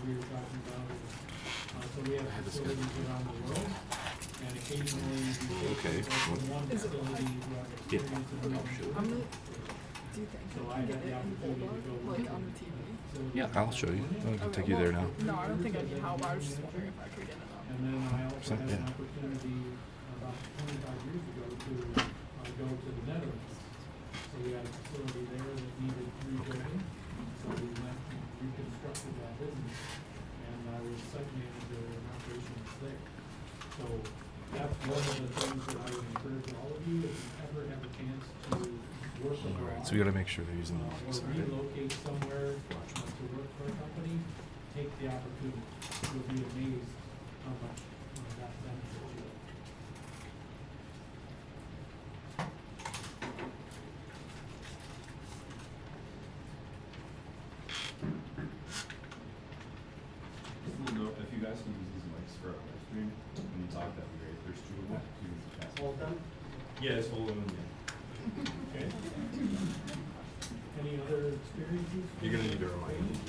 we were talking about is, so we have facilities around the world, and occasionally we Okay. take people from one facility who have experience in another I'm facility. Do you think So I I can had get the it in opportunity to go Bulldog, like with on the TV? Yeah, I'll show you. I can take you there now. No, I don't think I need help. I was just wondering if I could get it up. And then I also had an Yeah. opportunity about 25 years ago to go to the Netherlands. So we had a facility there that needed rebuilding, so we went and reconstructed that business. And I was site manager and operations there. So that's one of the things that I would encourage all of you, if you ever have a chance to work abroad. All right, so we got to make sure they're using the Or links. All right. relocate somewhere to work for a company, take the opportunity. You'll be amazed how much that benefits you. Just a little note, if you guys can use these mics for our live stream, when you talk, that'd be great. There's two of them. You can pass Hold them. Yeah, just hold them, yeah. Okay. Any other experiences? You're gonna need to remind me.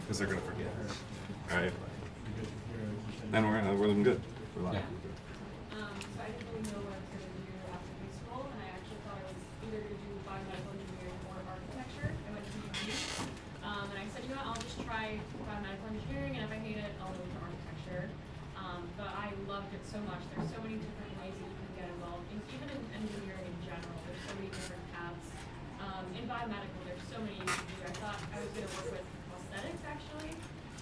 Because they're going to forget. All right. And we're looking good. We're live. So I didn't really know what I was going to do after high school, and I actually thought I was either going to do biomedical engineering or architecture. I went to UB, and I said, you know what, I'll just try biomedical engineering, and if I hate it, I'll move to architecture. But I loved it so much. There's so many different ways that you can get involved, and even in engineering in general, there's so many different paths. In biomedical, there's so many you can do. I thought I was going to work with prosthetics, actually.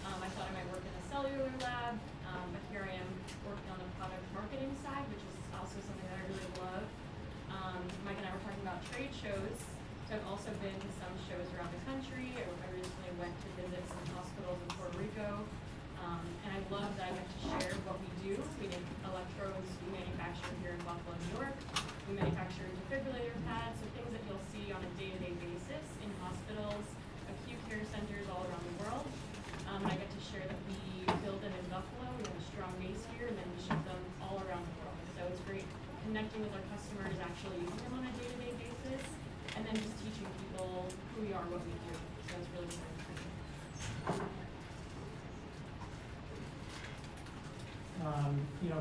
I thought I might work in a cellular lab, but here I am working on the product marketing side, which is also something that I really love. Mike and I were talking about trade shows, so I've also been to some shows around the country. I recently went to visit some hospitals in Puerto Rico, and I love that I get to share what we do. We make electrodes, we manufacture here in Buffalo, New York. We manufacture defibrillator pads, so things that you'll see on a day-to-day basis in hospitals, acute care centers all around the world. And I get to share that we build them in Buffalo, we have a strong base here, and then we ship them all around the world. So it's great connecting with our customers, actually using them on a day-to-day basis, and then just teaching people who we are, what we do. So it's really exciting for me.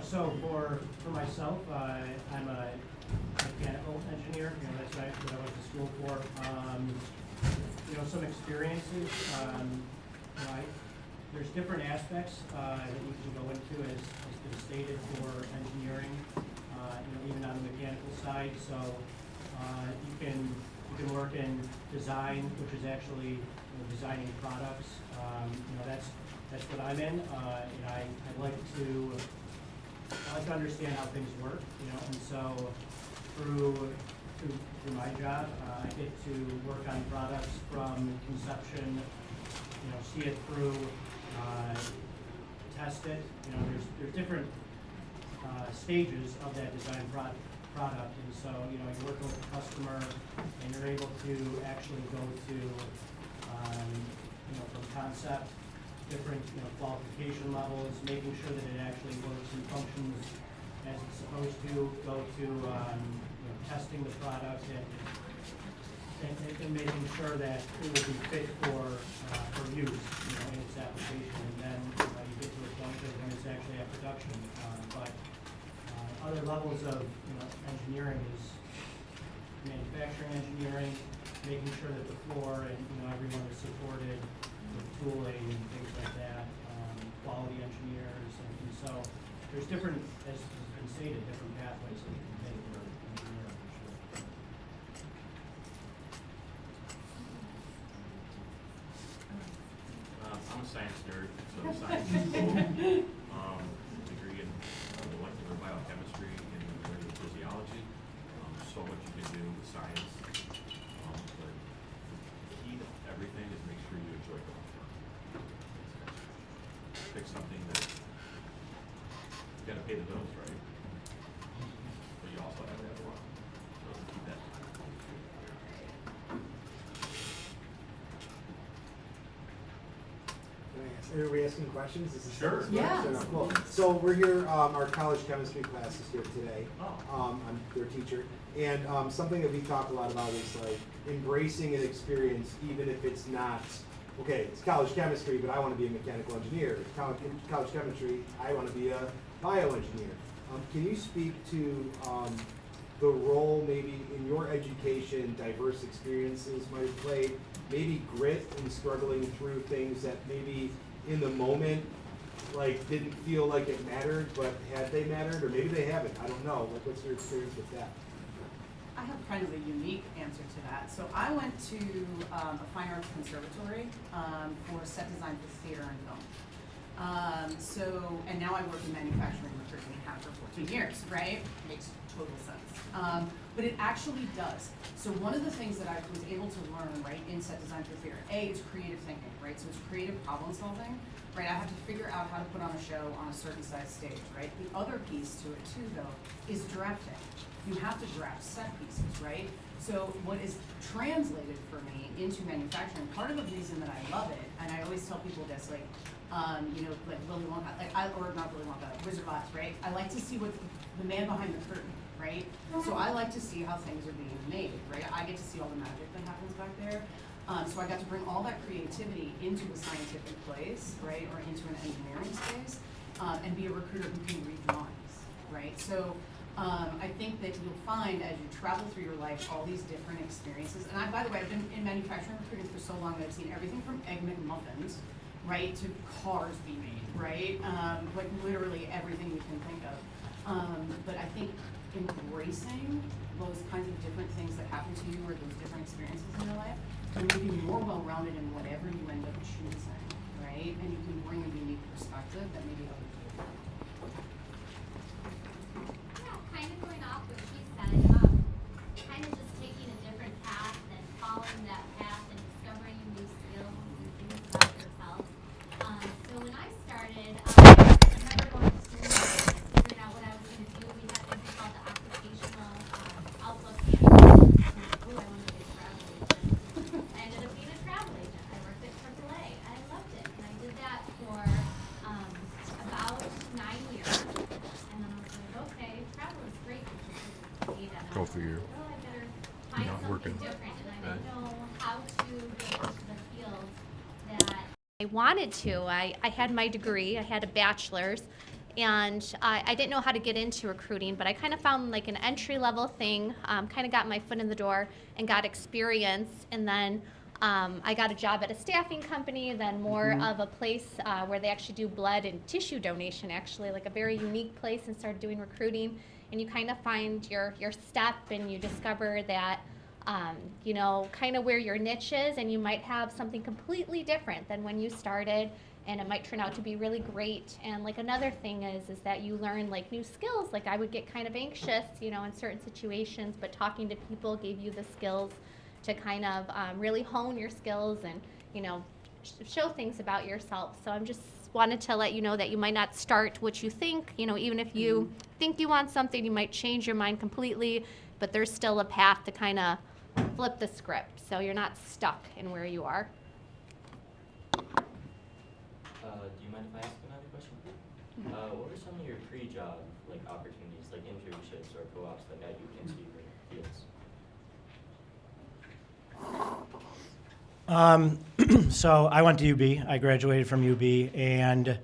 So for myself, I'm a mechanical engineer. That's what I went to school for. Some experiences. There's different aspects that you can go into, as has been stated, for engineering. Even on the mechanical side. So you can work in design, which is actually designing products. That's what I'm in. I like to understand how things work. And so through my job, I get to work on products from conception. See it through, test it. There's different stages of that design product, and so you're working with the customer, and you're able to actually go to from concept, different qualification levels, making sure that it actually works and functions as it's supposed to. Go to testing the product and making sure that it will be fit for use in its application, and then you get to a point of when it's actually at production. But other levels of engineering is manufacturing engineering, making sure that the floor and everyone is supported with tooling and things like that. Quality engineers, and so there's different, as has been stated, different pathways that you can take for engineering for sure. I'm a science nerd, so science is cool. Degree in molecular biochemistry and molecular physiology. So much you can do with science. But the key to everything is make sure you enjoy going to work. Pick something that you gotta pay the bills, right? But you also have to have fun. So keep that in mind. Are we asking questions? Is this Sure. Yeah. Cool. So we're here, our college chemistry class is here today. Oh. I'm their teacher. And something that we talk a lot about is like embracing an experience even if it's not okay, it's college chemistry, but I want to be a mechanical engineer. It's college chemistry, I want to be a bioengineer. Can you speak to the role maybe in your education diverse experiences might have played, maybe grit in struggling through things that maybe in the moment like didn't feel like it mattered, but had they mattered, or maybe they haven't, I don't know. Like, what's your experience with that? I have kind of a unique answer to that. So I went to a fine arts conservatory for set design for theater and film. And now I work in manufacturing recruitment and have for 14 years, right? Makes total sense. But it actually does. So one of the things that I was able to learn, right, in set design for theater, A, is creative thinking, right? So it's creative problem solving, right? I have to figure out how to put on a show on a certain size stage, right? The other piece to it too, though, is drafting. You have to draft set pieces, right? So what is translated for me into manufacturing, part of the reason that I love it, and I always tell people this, like, you know, like Willy Wonka, or not Willy Wonka, Wizard of Oz, right? I like to see what the man behind the curtain, right? So I like to see how things are being made, right? I get to see all the magic that happens back there. So I got to bring all that creativity into a scientific place, right, or into an engineering space, and be a recruiter who can read drawings, right? So I think that you'll find as you travel through your life all these different experiences. And by the way, I've been in manufacturing recruiting for so long that I've seen everything from Egg McMuffins, right, to cars be made, right? Like literally everything you can think of. But I think embracing those kinds of different things that happen to you or those different experiences in your life can make you more well-rounded in whatever you end up choosing, right? And you can bring a unique perspective that maybe others don't. Yeah, kind of going off what she said, kind of just taking a different path and following that path and discovering new skills and things about yourself. So when I started, I remember going to school and figuring out what I was going to do. We had something called the occupational outlook manual. Oh, I want to be a travel agent. I ended up being a travel agent. I worked at AAA. I loved it, and I did that for about 9 years. And then I was like, okay, travel is great. Go figure. Oh, I better find Not something working. different, and I didn't know how to get into the field that I wanted to. I had my degree, I had a bachelor's, and I didn't know how to get into recruiting, but I kind of found like an entry-level thing, kind of got my foot in the door and got experience, and then I got a job at a staffing company, then more of a place where they actually do blood and tissue donation, actually, like a very unique place, and started doing recruiting. And you kind of find your step, and you discover that, you know, kind of where your niche is, and you might have something completely different than when you started, and it might turn out to be really great. And like another thing is that you learn like new skills. Like I would get kind of anxious, you know, in certain situations, but talking to people gave you the skills to kind of really hone your skills and, you know, show things about yourself. So I'm just wanted to let you know that you might not start what you think, you know, even if you think you want something, you might change your mind completely, but there's still a path to kind of flip the script, so you're not stuck in where you are. Do you mind if I ask another question? What were some of your pre-job like opportunities, like internships or co-ops that got you into your fields? So I went to UB. I graduated from UB, and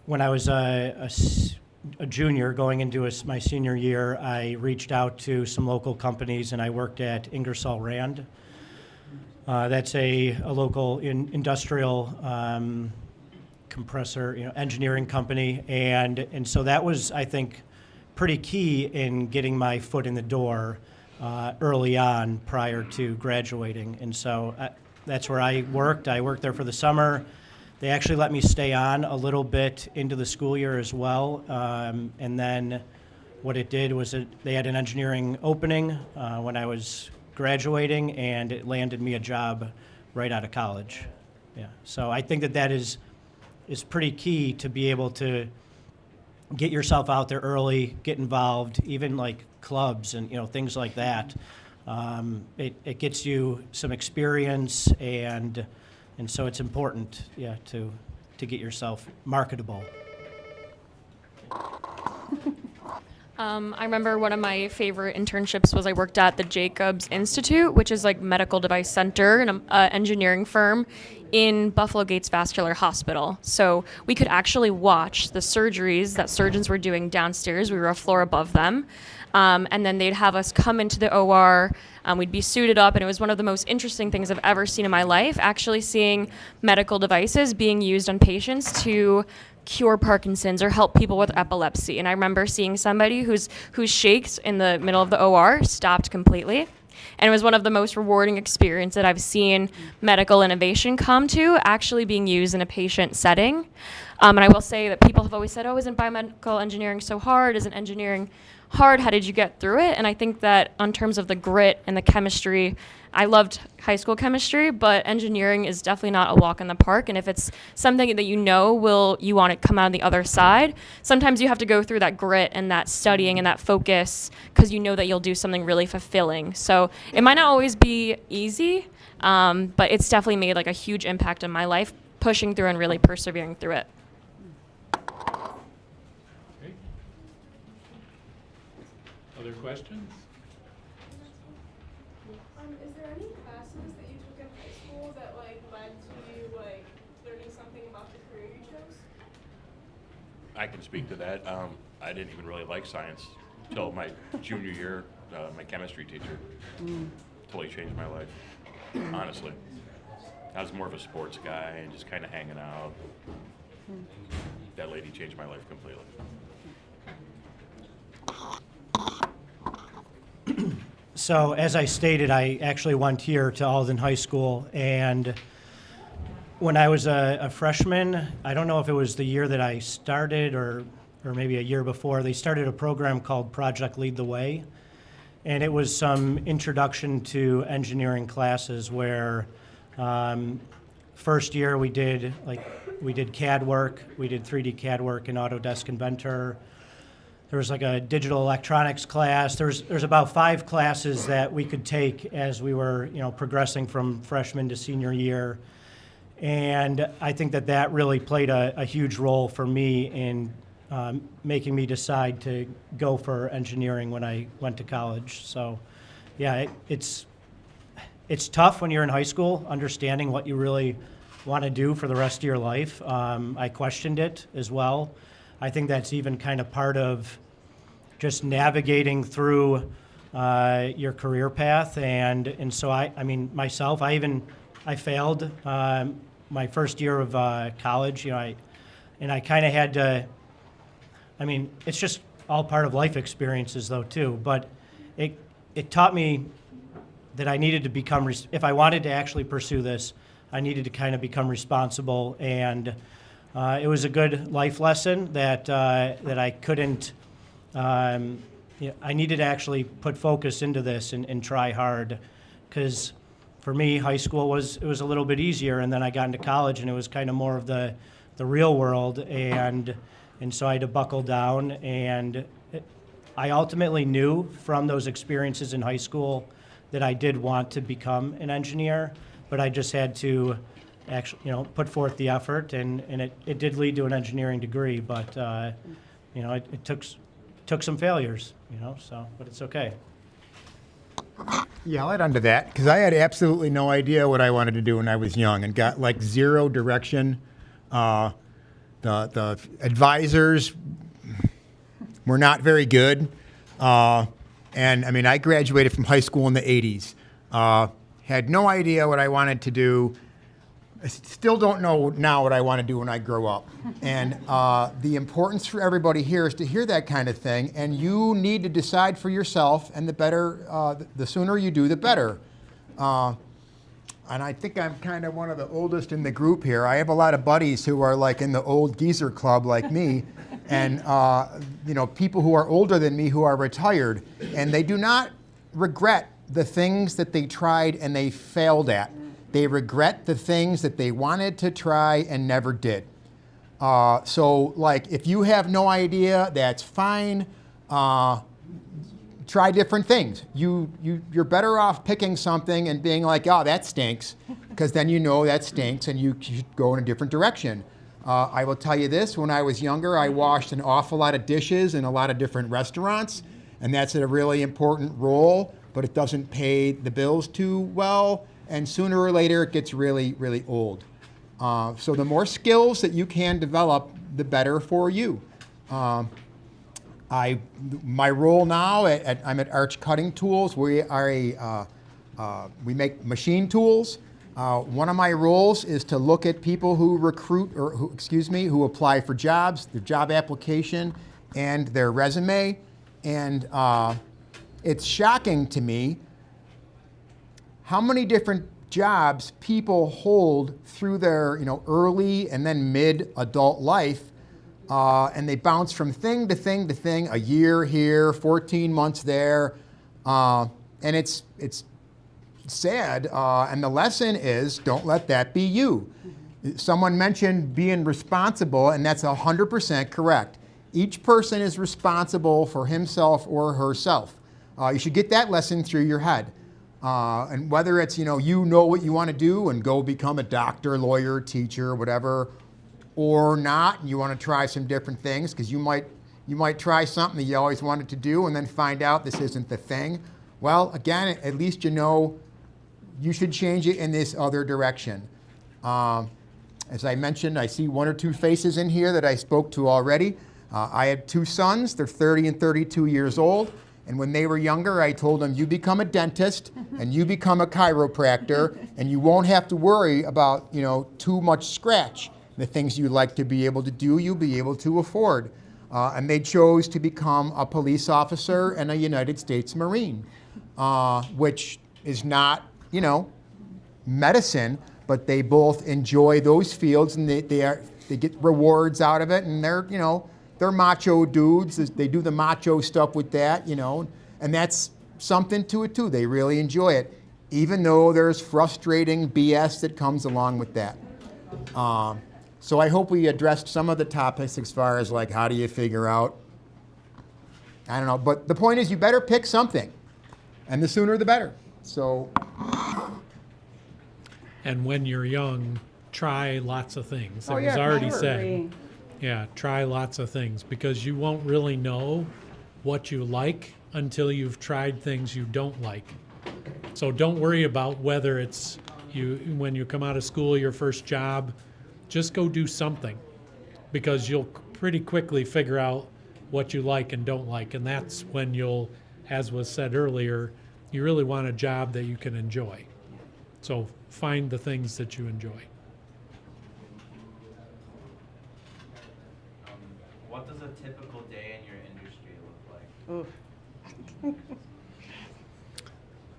when I was a junior going into my senior year, I reached out to some local companies, and I worked at Ingersoll Rand. That's a local industrial compressor, you know, engineering company, and so that was, I think, pretty key in getting my foot in the door early on prior to graduating. And so that's where I worked. I worked there for the summer. They actually let me stay on a little bit into the school year as well. And then what it did was they had an engineering opening when I was graduating, and it landed me a job right out of college. Yeah. So I think that is pretty key to be able to get yourself out there early, get involved, even like clubs and, you know, things like that. It gets you some experience, and so it's important, yeah, to get yourself marketable. I remember one of my favorite internships was I worked at the Jacobs Institute, which is like medical device center and an engineering firm in Buffalo Gates Vascular Hospital. So we could actually watch the surgeries that surgeons were doing downstairs. We were a floor above them. And then they'd have us come into the OR. We'd be suited up, and it was one of the most interesting things I've ever seen in my life, actually seeing medical devices being used on patients to cure Parkinson's or help people with epilepsy. And I remember seeing somebody whose shakes in the middle of the OR stopped completely. And it was one of the most rewarding experiences that I've seen medical innovation come to, actually being used in a patient setting. And I will say that people have always said, oh, isn't biomedical engineering so hard? Isn't engineering hard? How did you get through it? And I think that in terms of the grit and the chemistry, I loved high school chemistry, but engineering is definitely not a walk in the park. And if it's something that you want to come out on the other side, sometimes you have to go through that grit and that studying and that focus because you know that you'll do something really fulfilling. So it might not always be easy, but it's definitely made like a huge impact on my life, pushing through and really persevering through it. Okay. Other questions? Is there any classes that you took in high school that like led to you like learning something about the career you chose? I can speak to that. I didn't even really like science until my junior year. My chemistry teacher totally changed my life, honestly. I was more of a sports guy and just kind of hanging out. That lady changed my life completely. So as I stated, I actually went here to Alden High School, and when I was a freshman, I don't know if it was the year that I started or maybe a year before, they started a program called Project Lead the Way, and it was some introduction to engineering classes where first year we did CAD work, we did 3D CAD work in Autodesk Inventor. There was like a digital electronics class. There's about 5 classes that we could take as we were, progressing from freshman to senior year. And I think that really played a huge role for me in making me decide to go for engineering when I went to college. So, yeah, it's tough when you're in high school, understanding what you really want to do for the rest of your life. I questioned it as well. I think that's even kind of part of just navigating through your career path. And so I failed my first year of college, and I kind of had to, it's just all part of life experiences though too, but it taught me that I needed to become, if I wanted to actually pursue this, I needed to kind of become responsible, and it was a good life lesson that I couldn't. I needed to actually put focus into this and try hard, because for me, high school was a little bit easier, and then I got into college, and it was kind of more of the real world, and so I had to buckle down. And I ultimately knew from those experiences in high school that I did want to become an engineer, but I just had to actually, put forth the effort, and it did lead to an engineering degree, but it took some failures, but it's okay. Yeah, I'll add on to that, because I had absolutely no idea what I wanted to do when I was young and got like zero direction. The advisors were not very good. And I graduated from high school in the 80s. Had no idea what I wanted to do. I still don't know now what I want to do when I grow up. And the importance for everybody here is to hear that kind of thing, and you need to decide for yourself, and the sooner you do, the better. And I think I'm kind of one of the oldest in the group here. I have a lot of buddies who are like in the old geezer club like me, and people who are older than me who are retired, and they do not regret the things that they tried and they failed at. They regret the things that they wanted to try and never did. So if you have no idea, that's fine. Try different things. You're better off picking something and being like, oh, that stinks, because then that stinks and you should go in a different direction. I will tell you this, when I was younger, I washed an awful lot of dishes in a lot of different restaurants, and that's a really important role, but it doesn't pay the bills too well, and sooner or later it gets really, really old. So the more skills that you can develop, the better for you. My role now, I'm at Arch Cutting Tools. We are we make machine tools. One of my roles is to look at people who recruit, or who apply for jobs, their job application and their resume. And it's shocking to me how many different jobs people hold through their early and then mid-adult life. And they bounce from thing to thing to thing, a year here, 14 months there. And it's sad. And the lesson is, don't let that be you. Someone mentioned being responsible, and that's 100% correct. Each person is responsible for himself or herself. You should get that lesson through your head. And whether it's, you know what you want to do and go become a doctor, lawyer, teacher, whatever, or not, and you want to try some different things, because you might try something that you always wanted to do and then find out this isn't the thing. Well, again, at least you know you should change it in this other direction. As I mentioned, I see one or two faces in here that I spoke to already. I had two sons. They're 30 and 32 years old. And when they were younger, I told them, you become a dentist and you become a chiropractor, and you won't have to worry about, too much scratch. The things you like to be able to do, you'll be able to afford. And they chose to become a police officer and a United States Marine, which is not, medicine, but they both enjoy those fields, and they get rewards out of it, and they're macho dudes. They do the macho stuff with that, and that's something to it too. They really enjoy it, even though there's frustrating BS that comes along with that. So I hope we addressed some of the topics as far as like, how do you figure out, I don't know, but the point is you better pick something, and the sooner the better. So. And when you're young, try lots of things. It Oh, was yeah, already sure. said. Yeah, try lots of things, because you won't really know what you like until you've tried things you don't like. So don't worry about whether it's when you come out of school, your first job, just go do something, because you'll pretty quickly figure out what you like and don't like. And that's when you'll, as was said earlier, you really want a job that you can enjoy. So find the things that you enjoy. What does a typical day in your industry look like?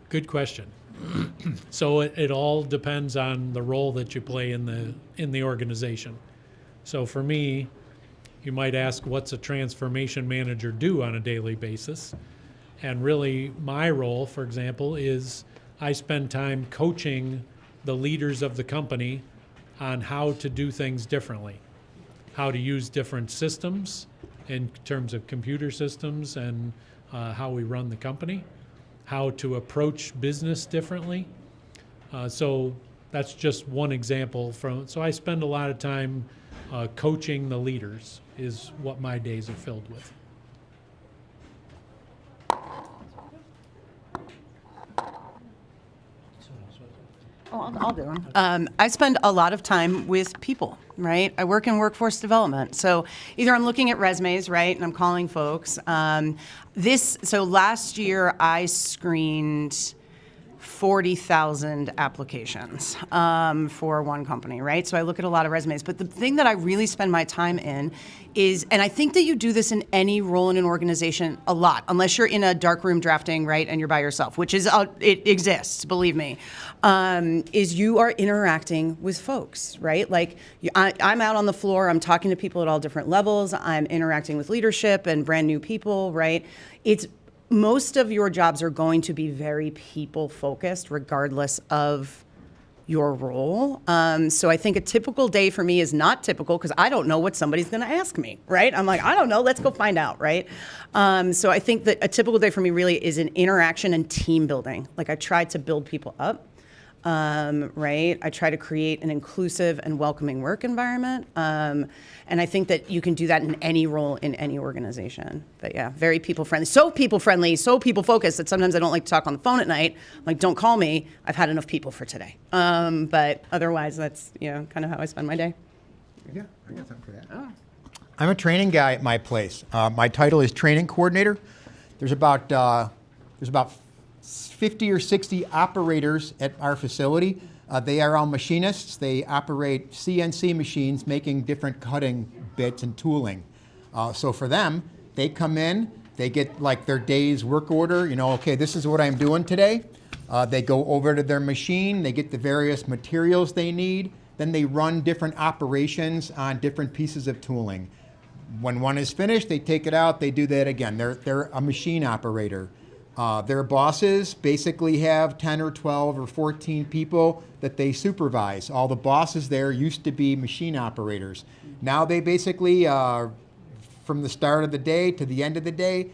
Good question. So it all depends on the role that you play in the organization. So for me, you might ask, what's a transformation manager do on a daily basis? And really, my role, for example, is I spend time coaching the leaders of the company on how to do things differently, how to use different systems in terms of computer systems and how we run the company, how to approach business differently. So that's just one example so I spend a lot of time coaching the leaders is what my days are filled with. Oh, I'll do them. I spend a lot of time with people, right? I work in workforce development. So either I'm looking at resumes, right, and I'm calling folks. So last year I screened 40,000 applications for one company, right? So I look at a lot of resumes. But the thing that I really spend my time in is, and I think that you do this in any role in an organization a lot, unless you're in a dark room drafting, right, and you're by yourself, which is, it exists, believe me, is you are interacting with folks, right? Like I'm out on the floor, I'm talking to people at all different levels, I'm interacting with leadership and brand new people, right? Most of your jobs are going to be very people focused regardless of your role. So I think a typical day for me is not typical because I don't know what somebody's going to ask me, right? I'm like, I don't know, let's go find out, right? So I think that a typical day for me really is an interaction and team building. Like I try to build people up. right? I try to create an inclusive and welcoming work environment. And I think that you can do that in any role in any organization. But yeah, very people friendly, so people focused that sometimes I don't like to talk on the phone at night. I'm like, don't call me. I've had enough people for today. But otherwise, that's, you know, kind of how I spend my day. Yeah, I got something for that. I'm a training guy at my place. My title is training coordinator. There's about 50 or 60 operators at our facility. They are all machinists. They operate CNC machines making different cutting bits and tooling. So for them, they come in, they get like their day's work order, you know, okay, this is what I'm doing today. They go over to their machine, they get the various materials they need, then they run different operations on different pieces of tooling. When one is finished, they take it out, they do that again. They're a machine operator. Their bosses basically have 10 or 12 or 14 people that they supervise. All the bosses there used to be machine operators. Now they basically, from the start of the day to the end of the day,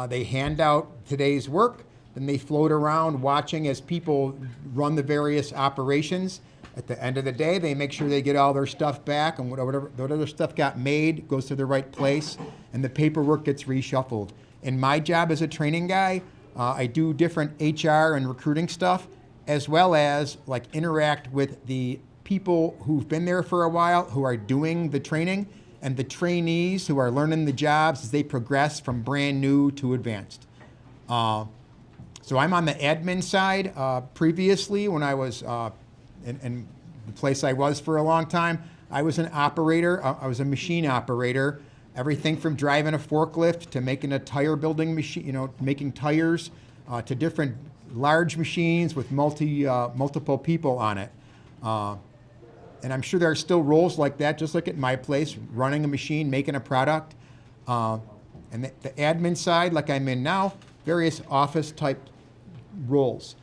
they hand out today's work, then they float around watching as people run the various operations. At the end of the day, they make sure they get all their stuff back, and whatever stuff got made goes to the right place, and the paperwork gets reshuffled. In my job as a training guy, I do different HR and recruiting stuff, as well as like interact with the people who've been there for a while, who are doing the training, and the trainees who are learning the jobs as they progress from brand new to advanced. So I'm on the admin side. Previously, when I was in the place I was for a long time, I was an operator. I was a machine operator. Everything from driving a forklift to making a tire building machine, you know, making tires, to different large machines with multiple people on it. And I'm sure there are still roles like that, just like at my place, running a machine, making a product. And the admin side, like I'm in now, various office type roles,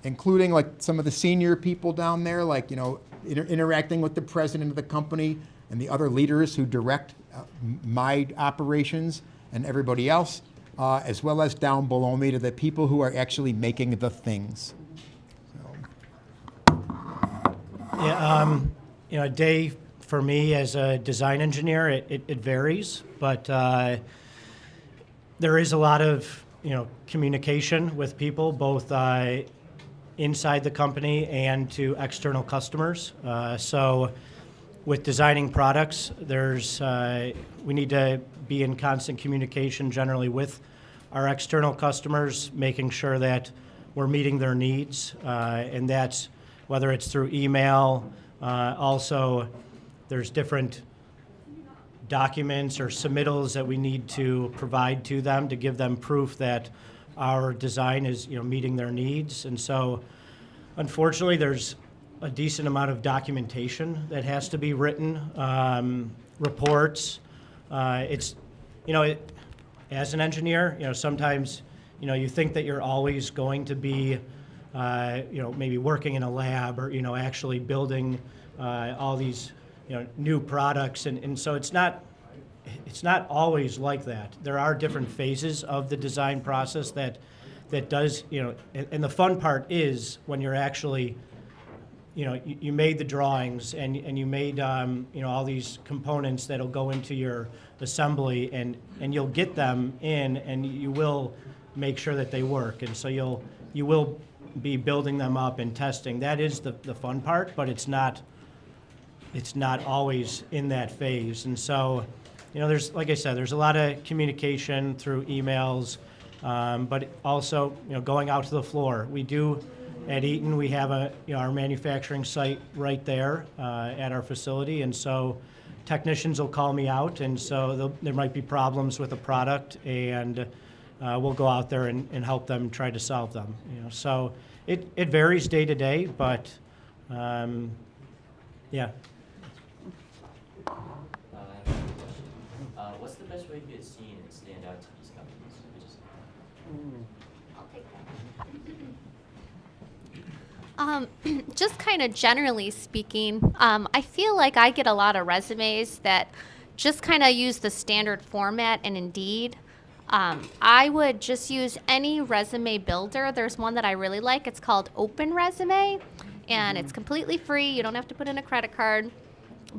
including like some of the senior people down there, like, you know, interacting with the president of the company and the other leaders who direct my operations and everybody else, as well as down below me to the people who are actually making the things. Yeah, you know, a day for me as a design engineer, it varies, but there is a lot of, you know, communication with people, both inside the company and to external customers. So with designing products, we need to be in constant communication generally with our external customers, making sure that we're meeting their needs, and that's whether it's through email. Also, there's different documents or submittals that we need to provide to them to give them proof that our design is, you know, meeting their needs. And so, unfortunately, there's a decent amount of documentation that has to be written, reports. It's, you know, as an engineer, you know, sometimes, you know, you think that you're always going to be, you know, maybe working in a lab or, you know, actually building all these, you know, new products. And so it's not always like that. There are different phases of the design process that does, you know, and the fun part is when you're actually, you know, you made the drawings and you made, you know, all these components that'll go into your assembly, and you'll get them in and you will make sure that they work. And so you will be building them up and testing. That is the fun part, but it's not always in that phase. And so, you know, there's, like I said, there's a lot of communication through emails, but also, you know, going out to the floor. We do, at Eaton, we have our manufacturing site right there at our facility, and so technicians will call me out, and so there might be problems with a product, and we'll go out there and help them try to solve them. You know, so it varies day to day, but yeah. I have a question. What's the best way to get seen and stand out to these companies? I'll take that. Just kind of generally speaking, I feel like I get a lot of resumes that just kind of use the standard format and Indeed. I would just use any resume builder. There's one that I really like. It's called Open Resume, and it's completely free. You don't have to put in a credit card,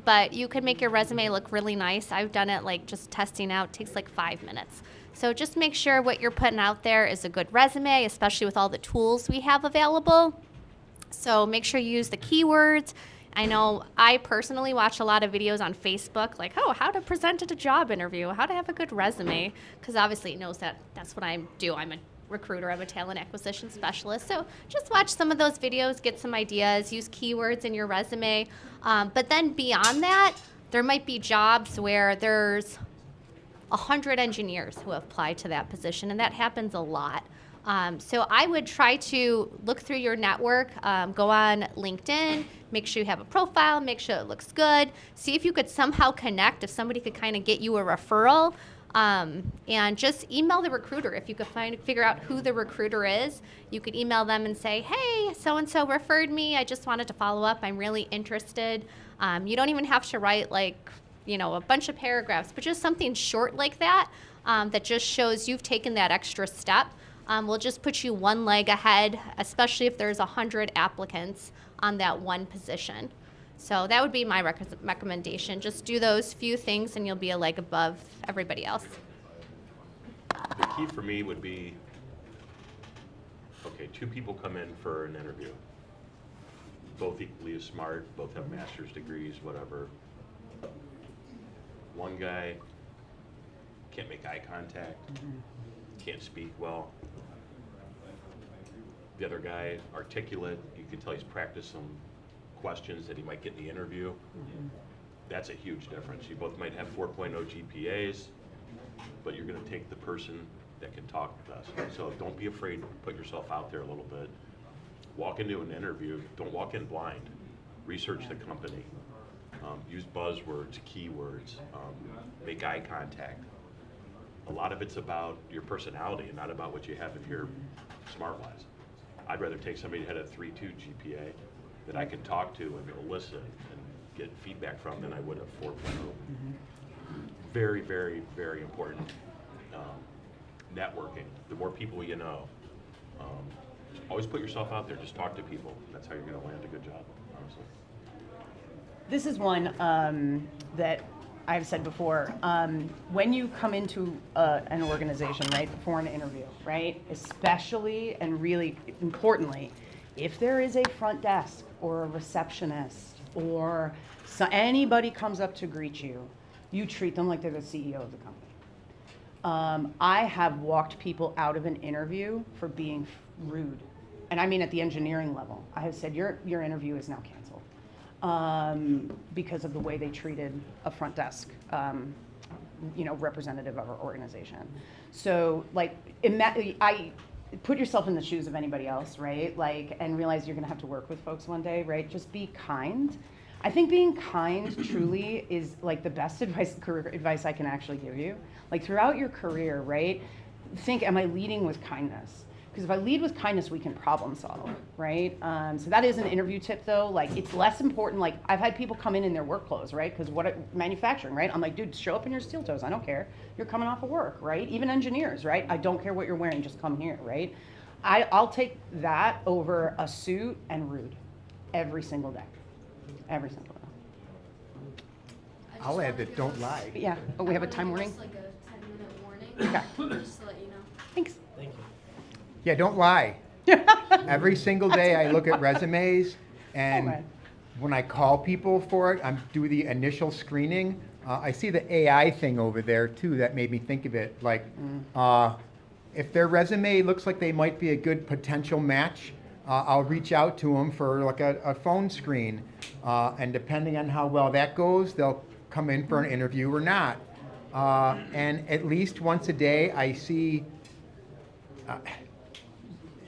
but you can make your resume look really nice. I've done it like just testing out. It takes like 5 minutes. So just make sure what you're putting out there is a good resume, especially with all the tools we have available. So make sure you use the keywords. I know I personally watch a lot of videos on Facebook, like, oh, how to present at a job interview, how to have a good resume, because obviously it knows that that's what I do. I'm a recruiter, I'm a talent acquisition specialist. So just watch some of those videos, get some ideas, use keywords in your resume. But then beyond that, there might be jobs where there's 100 engineers who apply to that position, and that happens a lot. So I would try to look through your network, go on LinkedIn, make sure you have a profile, make sure it looks good, see if you could somehow connect, if somebody could kind of get you a referral, and just email the recruiter. If you could figure out who the recruiter is, you could email them and say, hey, so-and-so referred me, I just wanted to follow up, I'm really interested. You don't even have to write like, a bunch of paragraphs, but just something short like that, that just shows you've taken that extra step. Will just put you one leg ahead, especially if there's 100 applicants on that one position. So that would be my recommendation. Just do those few things and you'll be a leg above everybody else. The key for me would be, okay, 2 people come in for an interview. Both equally as smart, both have master's degrees, whatever. One guy can't make eye contact, can't speak well. The other guy, articulate, you can tell he's practiced some questions that he might get in the interview. That's a huge difference. You both might have 4.0 GPAs, but you're gonna take the person that can talk the best. So don't be afraid to put yourself out there a little bit. Walk into an interview, don't walk in blind. Research the company. Use buzzwords, keywords, make eye contact. A lot of it's about your personality and not about what you have in here smart-wise. I'd rather take somebody who had a 3.2 GPA that I can talk to and listen and get feedback from than I would a 4.0. Very, very, very important. Networking. The more people you know. Always put yourself out there. Just talk to people. That's how you're going to land a good job, honestly. This is one that I've said before. When you come into an organization, right, before an interview, right, especially and really importantly, if there is a front desk or a receptionist or anybody comes up to greet you, you treat them like they're the CEO of the company. I have walked people out of an interview for being rude. And I mean at the engineering level. I have said, your interview is now canceled. Because of the way they treated a front desk, representative of our organization. So, like, I put yourself in the shoes of anybody else, right? Like, and realize you're gonna have to work with folks one day, right? Just be kind. I think being kind truly is like the best career advice I can actually give you. Like throughout your career, right? Think, am I leading with kindness? Because if I lead with kindness, we can problem solve, right? So that is an interview tip though. Like it's less important, like I've had people come in their work clothes, right? Because manufacturing, right? I'm like, dude, show up in your steel toes, I don't care. You're coming off of work, right? Even engineers, right? I don't care what you're wearing, just come here, right? I'll take that over a suit and rude every single day, every single day. I'll add that don't lie. But yeah, oh, we have a time warning? Just like a 10-minute warning. Okay. Just to let you know. Thanks. Thank you. Yeah, don't lie. Every single day I look at resumes, and Alright. when I call people for it, I'm doing the initial screening. I see the AI thing over there too. That made me think of it. Like, if their resume looks like they might be a good potential match, I'll reach out to them for like a phone screen, and depending on how well that goes, they'll come in for an interview or not. And at least once a day, I see.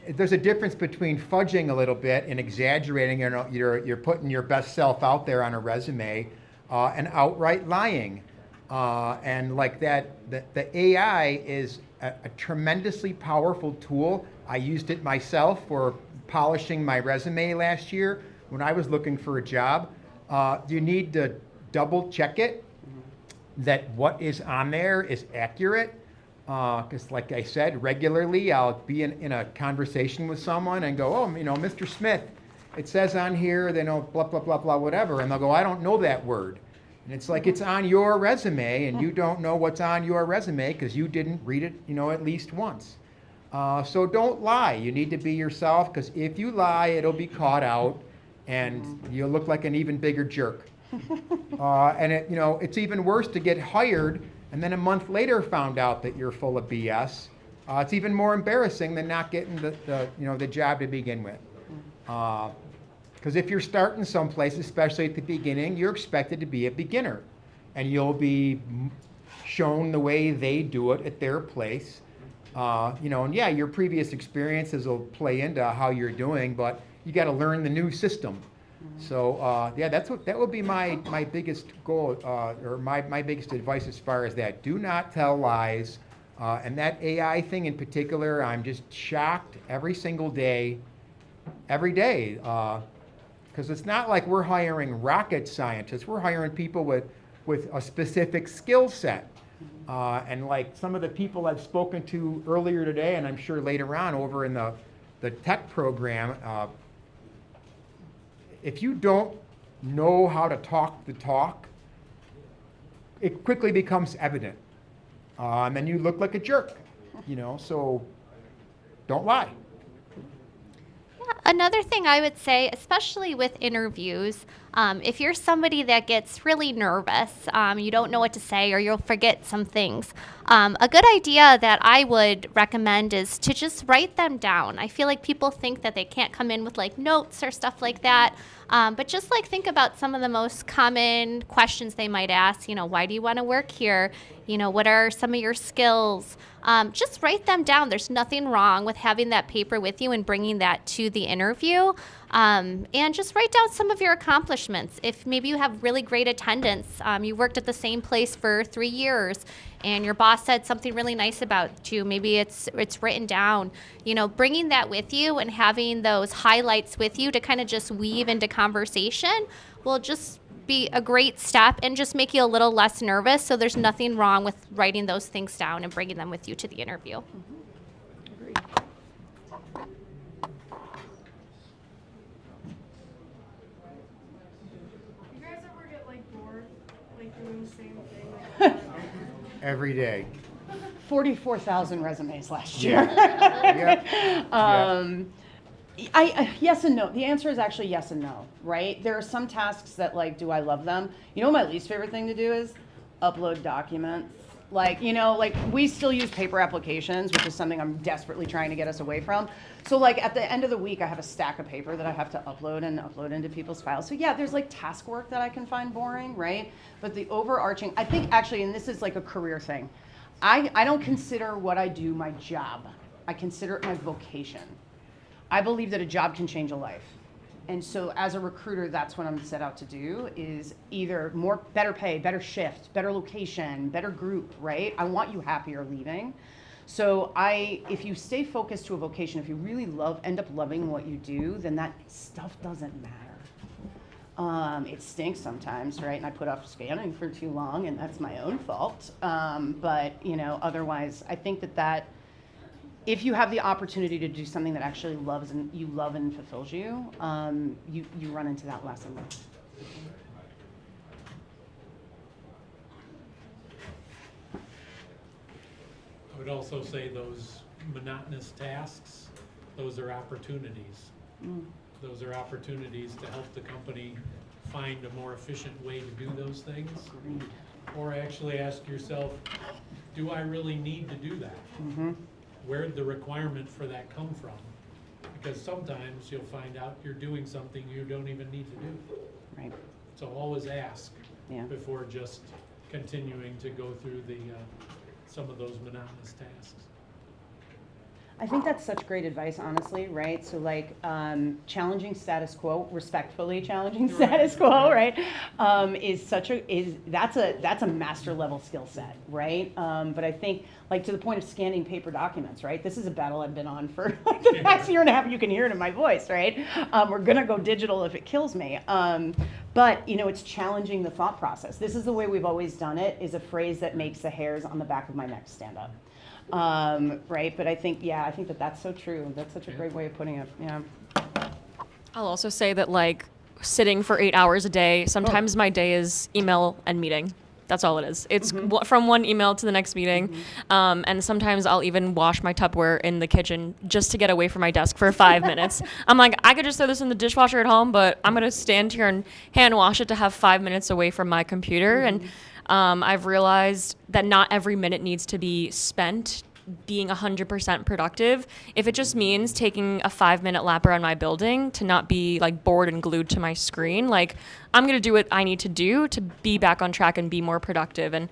There's a difference between fudging a little bit and exaggerating. You're putting your best self out there on a resume, and outright lying. And like that, the AI is a tremendously powerful tool. I used it myself for polishing my resume last year when I was looking for a job. You need to double check it that what is on there is accurate. Because like I said, regularly I'll be in a conversation with someone and go, oh, Mr. Smith, it says on here, blah, blah, blah, blah, whatever. And they'll go, I don't know that word. And it's like, it's on your resume, and you don't know what's on your resume because you didn't read it, at least once. So don't lie. You need to be yourself, because if you lie, it'll be caught out, and you'll look like an even bigger jerk. And it's even worse to get hired and then a month later found out that you're full of BS. It's even more embarrassing than not getting the job to begin with. Because if you're starting someplace, especially at the beginning, you're expected to be a beginner, and you'll be shown the way they do it at their place. And yeah, your previous experiences will play into how you're doing, but you got to learn the new system. So yeah, that would be my biggest goal, or my biggest advice as far as that. Do not tell lies. And that AI thing in particular, I'm just shocked every single day, every day. Because it's not like we're hiring rocket scientists. We're hiring people with a specific skill set. And like some of the people I've spoken to earlier today, and I'm sure later on over in the tech program, if you don't know how to talk the talk, it quickly becomes evident. And then you look like a jerk, so don't lie. Another thing I would say, especially with interviews, if you're somebody that gets really nervous, you don't know what to say, or you'll forget some things, a good idea that I would recommend is to just write them down. I feel like people think that they can't come in with like notes or stuff like that, but just like think about some of the most common questions they might ask. Why do you want to work here? What are some of your skills? Just write them down. There's nothing wrong with having that paper with you and bringing that to the interview. And just write down some of your accomplishments. If maybe you have really great attendance, you worked at the same place for 3 years, and your boss said something really nice about you, maybe it's written down. Bringing that with you and having those highlights with you to kind of just weave into conversation will just be a great step and just make you a little less nervous. So there's nothing wrong with writing those things down and bringing them with you to the interview. Agreed. You guys ever get like bored, like doing the same thing? Every day. 44,000 resumes last year. Yep. Yes and no. The answer is actually yes and no, right? There are some tasks that do I love them? What my least favorite thing to do is upload documents. We still use paper applications, which is something I'm desperately trying to get us away from. So at the end of the week, I have a stack of paper that I have to upload into people's files. So yeah, there's task work that I can find boring, right? But the overarching, I think actually, and this is a career thing, I don't consider what I do my job. I consider it my vocation. I believe that a job can change a life. And so as a recruiter, that's what I'm set out to do, is either better pay, better shift, better location, better group, right? I want you happier leaving. So if you stay focused to a vocation, if you really end up loving what you do, then that stuff doesn't matter. It stinks sometimes, right? And I put off scanning for too long, and that's my own fault. But otherwise, I think that if you have the opportunity to do something that actually you love and fulfills you, you run into that less and less. I would also say those monotonous tasks, those are opportunities. Those are opportunities to help the company find a more efficient way to do those things. Agreed. Or actually ask yourself, do I really need to do that? Mm-hmm. Where'd the requirement for that come from? Because sometimes you'll find out you're doing something you don't even need to do. Right. So always ask Yeah. before just continuing to go through some of those monotonous tasks. I think that's such great advice, honestly, right? So challenging status quo, respectfully challenging status quo, right? That's a master level skill set, right? But I think to the point of scanning paper documents, right? This is a battle I've been on for the past year and a half. You can hear it in my voice, right? We're gonna go digital if it kills me. But it's challenging the thought process. This is the way we've always done it, is a phrase that makes the hairs on the back of my neck stand up. Right, but I think that that's so true. That's such a great way of putting it, yeah. I'll also say that like sitting for 8 hours a day, sometimes my day is email and meeting. That's all it is. It's from one email to the next meeting. And sometimes I'll even wash my Tupperware in the kitchen just to get away from my desk for 5 minutes. I'm like, I could just throw this in the dishwasher at home, but I'm going to stand here and hand wash it to have 5 minutes away from my computer. And I've realized that not every minute needs to be spent being 100% productive. If it just means taking a 5-minute lap around my building to not be like bored and glued to my screen, like I'm going to do what I need to do to be back on track and be more productive. And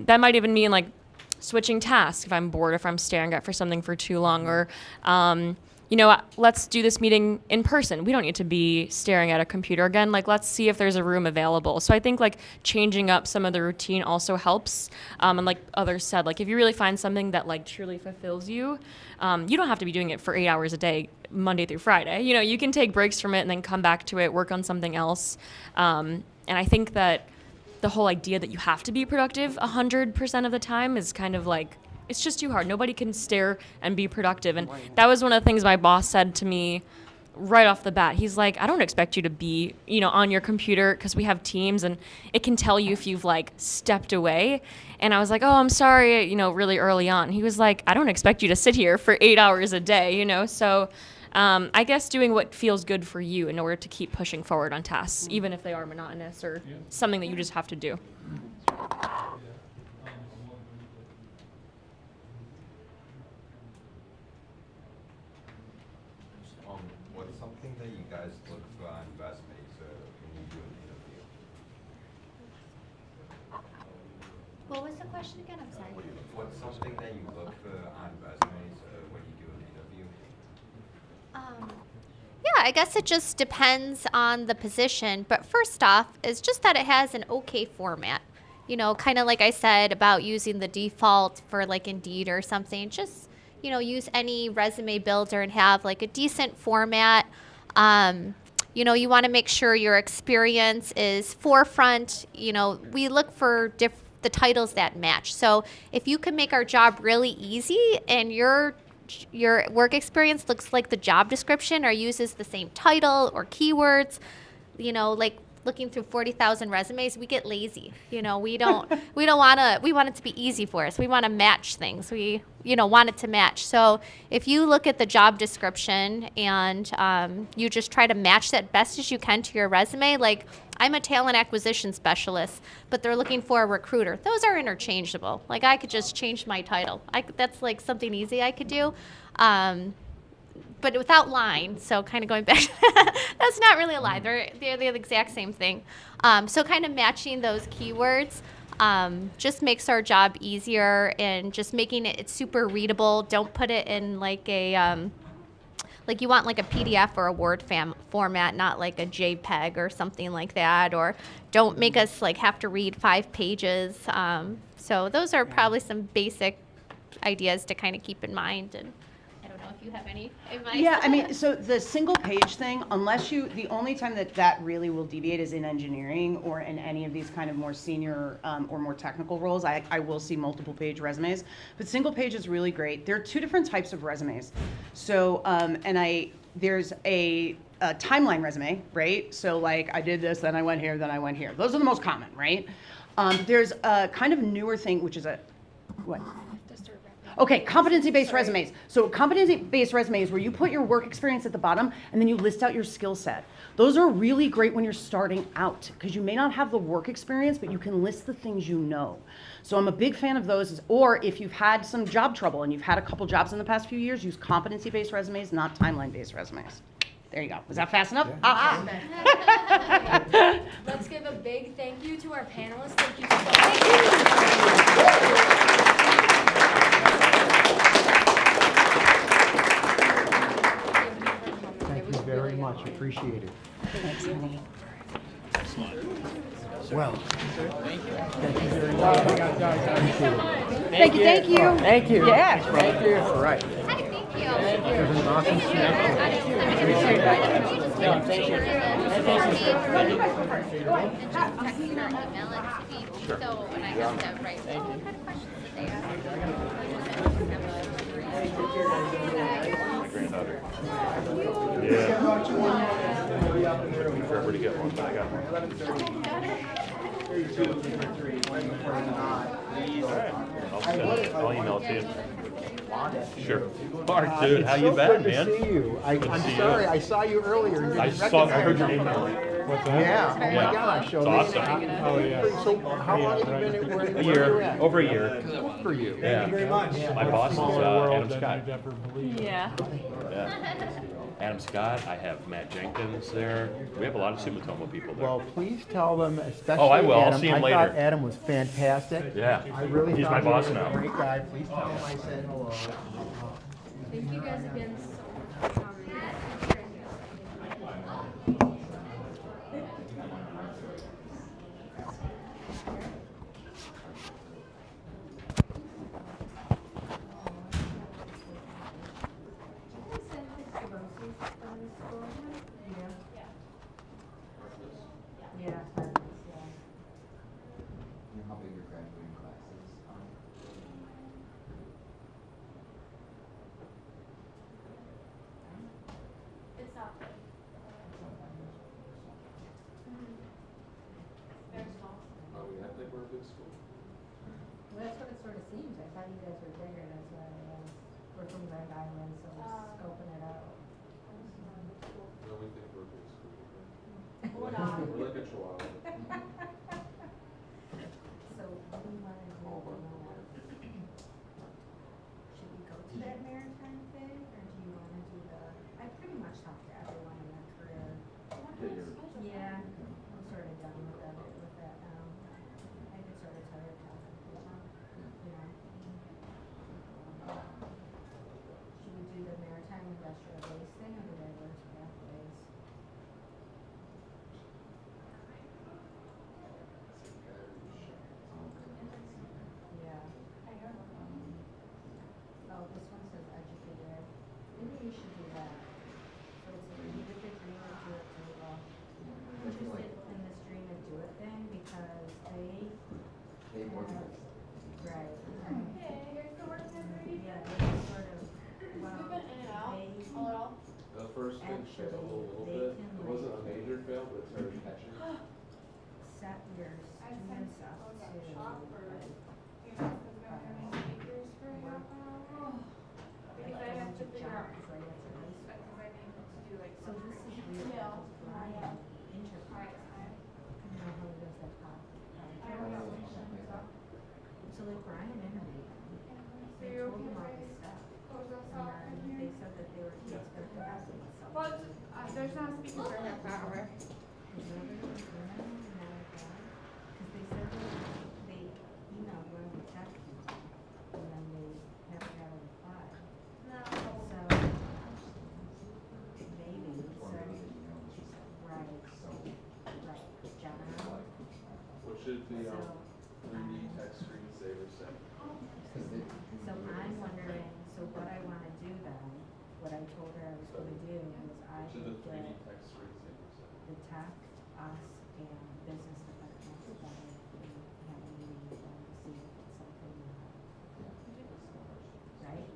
that might even mean like switching tasks if I'm bored, if I'm staring at for something for too long, or let's do this meeting in person. We don't need to be staring at a computer again. Like, let's see if there's a room available. So I think like changing up some of the routine also helps. And like others said, like if you really find something that like truly fulfills you, you don't have to be doing it for 8 hours a day, Monday through Friday. You can take breaks from it and then come back to it, work on something else. And I think that the whole idea that you have to be productive 100% of the time is kind of like, it's just too hard. Nobody can stare and be productive. And that was one of the things my boss said to me right off the bat. He's like, I don't expect you to be, on your computer, because we have Teams and it can tell you if you've like stepped away. And I was like, oh, I'm sorry, really early on. He was like, I don't expect you to sit here for 8 hours a day, So I guess doing what feels good for you in order to keep pushing forward on tasks, even if they are monotonous or something that you just have to do. What's something that you guys look for on resumes when you do an interview? What was the question again? I'm sorry. What's something that you look for on resumes when you do an interview? Yeah, I guess it just depends on the position. But first off, it's just that it has an okay format. Kind of like I said about using the default for like Indeed or something. Just use any resume builder and have like a decent format. You want to make sure your experience is forefront. We look for the titles that match. So if you can make our job really easy and your work experience looks like the job description or uses the same title or keywords, like looking through 40,000 resumes, we get lazy. We want it to be easy for us. We want to match things. We, want it to match. So if you look at the job description and you just try to match that best as you can to your resume, like I'm a talent acquisition specialist, but they're looking for a recruiter. Those are interchangeable. Like I could just change my title. That's like something easy I could do. But without lying, so kind of going back, that's not really a lie. They're the exact same thing. So kind of matching those keywords just makes our job easier and just making it's super readable. Don't put it in like a, like you want like a PDF or a Word format, not like a JPEG or something like that. Or don't make us like have to read 5 pages. So those are probably some basic ideas to kind of keep in mind. And if you have any advice. Yeah, I mean, so the single page thing, the only time that really will deviate is in engineering or in any of these kind of more senior or more technical roles. I will see multiple page resumes, but single page is really great. There are 2 different types of resumes. So, there's a timeline resume, right? So like I did this, then I went here, then I went here. Those are the most common, right? There's a kind of newer thing, which is what? Okay, competency-based resumes. So competency-based resumes where you put your work experience at the bottom and then you list out your skill set. Those are really great when you're starting out because you may not have the work experience, but you can list the things you know. So I'm a big fan of those. Or if you've had some job trouble and you've had a couple jobs in the past few years, use competency-based resumes, not timeline-based resumes. There you go. Was that fast enough? Yeah. Let's give a big thank you to our panelists. Thank you so much. Very much appreciated. Thanks, honey. Well, Thank you. thank you very much. Thank you. Thank you. Thank you. Yeah. Thank you. All right. Hi, thank you. It was an awesome Thank you. So when I have to write, what kind of questions did they ask? My granddaughter. Yeah. Took me forever to get one, but I got one. Alright, I'll email it to you. Sure. Mark, dude, how you been, man? Good to see you. I'm Good to see sorry, you. I saw you earlier and I didn't saw, I recognize heard your you. name now. What's that? Yeah, oh my gosh. So It's this- awesome. Oh, yeah. So how long have you been at where A where year, you're at? over a year. Good for you. Yeah. Thank you very much. My boss is Smaller world Adam than Scott. you'd ever believe. Yeah. Yeah. Adam Scott, I have Matt Jenkins there. We have a lot of Sumitomo people there. Well, please tell them, especially Oh, I will. I'll Adam. see him I thought later. Adam was fantastic. Yeah. I really He's thought my he boss was now. a great guy. Please tell him I said hello. Thank you guys again so much for coming. Yeah. How big your graduating classes are? It's not big. Very small. Oh, we act like we're a big school. Well, that's what it sort of seems. I thought you guys were bigger, that's why I was, we're from Grand Island, so we're scoping it out. No, we think we're a big school. We're not. We're like a chihuahua. So what do you wanna do? Should we go to that maritime thing, or do you wanna do the, I pretty much talked to everyone in their career. Yeah, I'm sort of done with that now. I get sort of tired of talking to people, you know. Should we do the maritime industrial base thing, or the diverse pathways? Yeah. Oh, this one says educator. Maybe you should do that. So it's a either the dream or do it table. Interested in this dream and do it thing because They work have- with. right. Hey, you guys been working at Brady? Yeah, they sort of, well, We've been in and out they, a little. The first thing failed a little Actually, bit. they can, It wasn't a like, major fail, but it started catching. set your I student sent stuff those to, at shop for, like, you know, because we don't have any speakers for half an hour. Because I have to figure out, jobs, right, it's a race. because I need to do like. So this is weird, Yeah. because Brian interviewed, Alright, you know how he does that pop. I don't know which one is up. So like Brian interviewed him, So they you're told him all okay this stuff, close us and off in then here? they said that they were just gonna come back with something. Well, there's not speakers for half an hour. Cause they said they emailed one of the tech people, and then they never got a reply. No. So, maybe, so, right, right, John. What should the, So, 3D text screensaver say? So I'm wondering, so what I wanna do then, what I told her I was gonna do is I What should the would 3D get text screensaver say? the tech, us, and business department together and have a meeting with them to see if it's something, right? Right.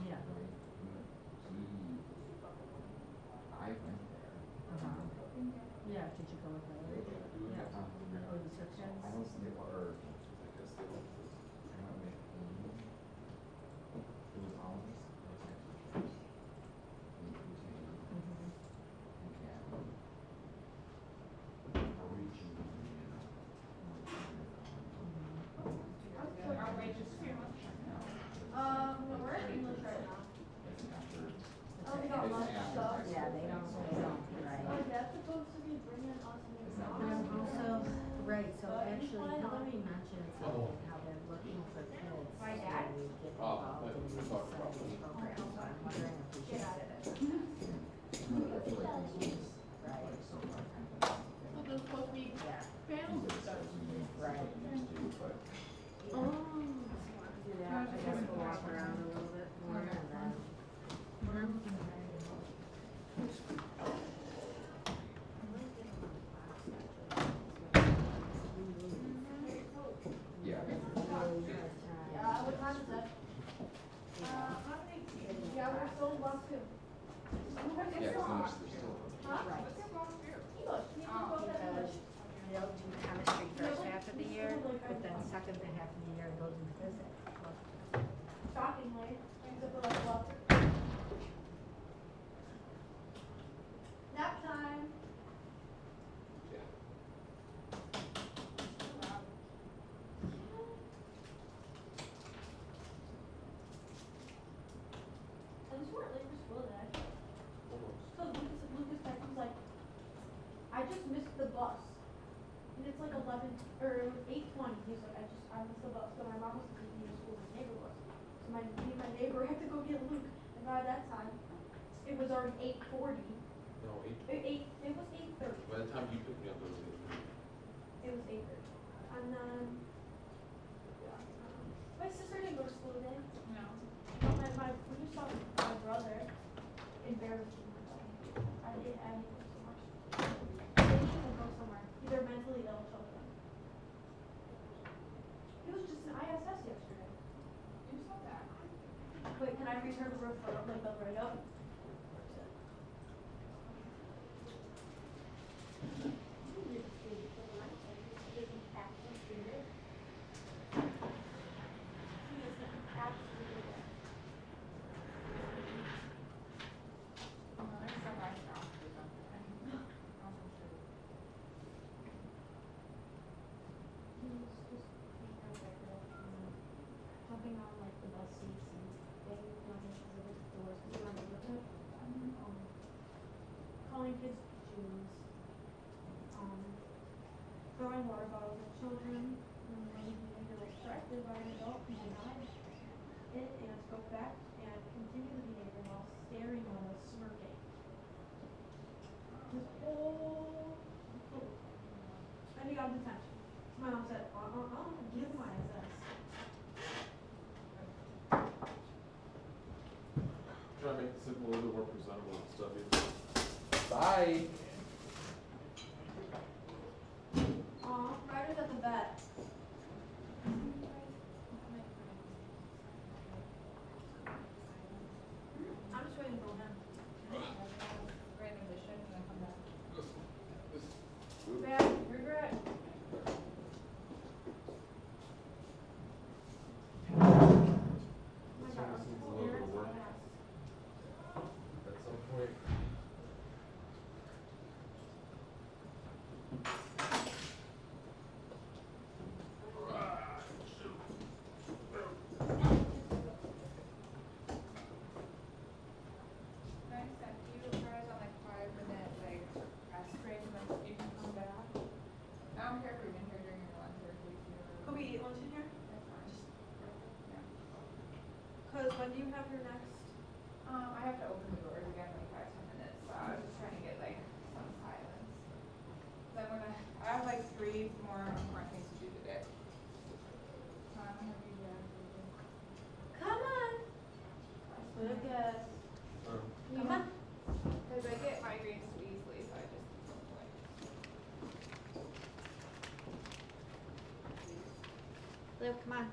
Yeah. I went there. Uh-huh. Yeah, did you go with Hillary? Yeah. Oh, you took that? I don't see or, I guess they went to, I don't know, it was all these, those Mhm. We're in English right now. Oh, we got lunch stuff. Yeah, they don't, right. Oh, that's supposed to be bringing us new But I'm also, right, so actually Hillary mentioned something, how they're looking for kids to My dad? get involved in these programs, so I'm wondering if we should. Get out of it. Right, So there's supposed to be yeah, family stuff. right. Oh. Do that, I guess we'll walk around a little bit more and then. time is it? Yeah, we're still in bus two. Huh? Right. English. You can go to Because English. they'll do chemistry first half of the year, but then second half of the year they'll do physics. Shockingly, brings up a level up. Nap time. At least we're late for school today. So Lucas texted, he's like, I just missed the bus. And it's like 11, or 8:20. He's like, I missed the bus. So my mom was taking me to school, my neighbor was. So me and my neighbor had to go get Luke. And by that time, it was already 8:40. No, It was 8:30. by the time you picked me up, it was It was 8:30. And then, yeah. My sister didn't go to school today. No. We just saw my brother embarrassing myself. I hate him so much. They need to go somewhere. Either mentally ill children. He was just in ISS yesterday. You saw that. Wait, can I return the referral, like the write-up? Jumping on like the bus seats and banging on each other's doors because we were looking calling kids Jews, throwing water bottles at children, and when behavior was corrected by an adult who denied it and spoke back and continued the behavior while staring at us, smirking. His whole and he got detention. So my mom said, give him ISS. Try to make the simple a little bit more presentable and stuff. Bye. Aw, Ryder's at the vet. I'm just waiting for him. Randomly shift and then come back. Bad regret. Oh my God, I'm Seems a so little bit of work. fast. At some point. Can I set you guys on like 5-minute like rest break and then you can come back? I don't care if we've been here during your lunch or if we do. Could we eat lunch in here? That's fine. Yeah. Cause when do you have your next? I have to open the doors again in like 5-10 minutes, so I was just trying to get like some silence. So I have like 3 more important things to do today. So I'm gonna be there. Come on. Lucas. Come on. Cause I get migraines too easily, so I just like. Luke, come on.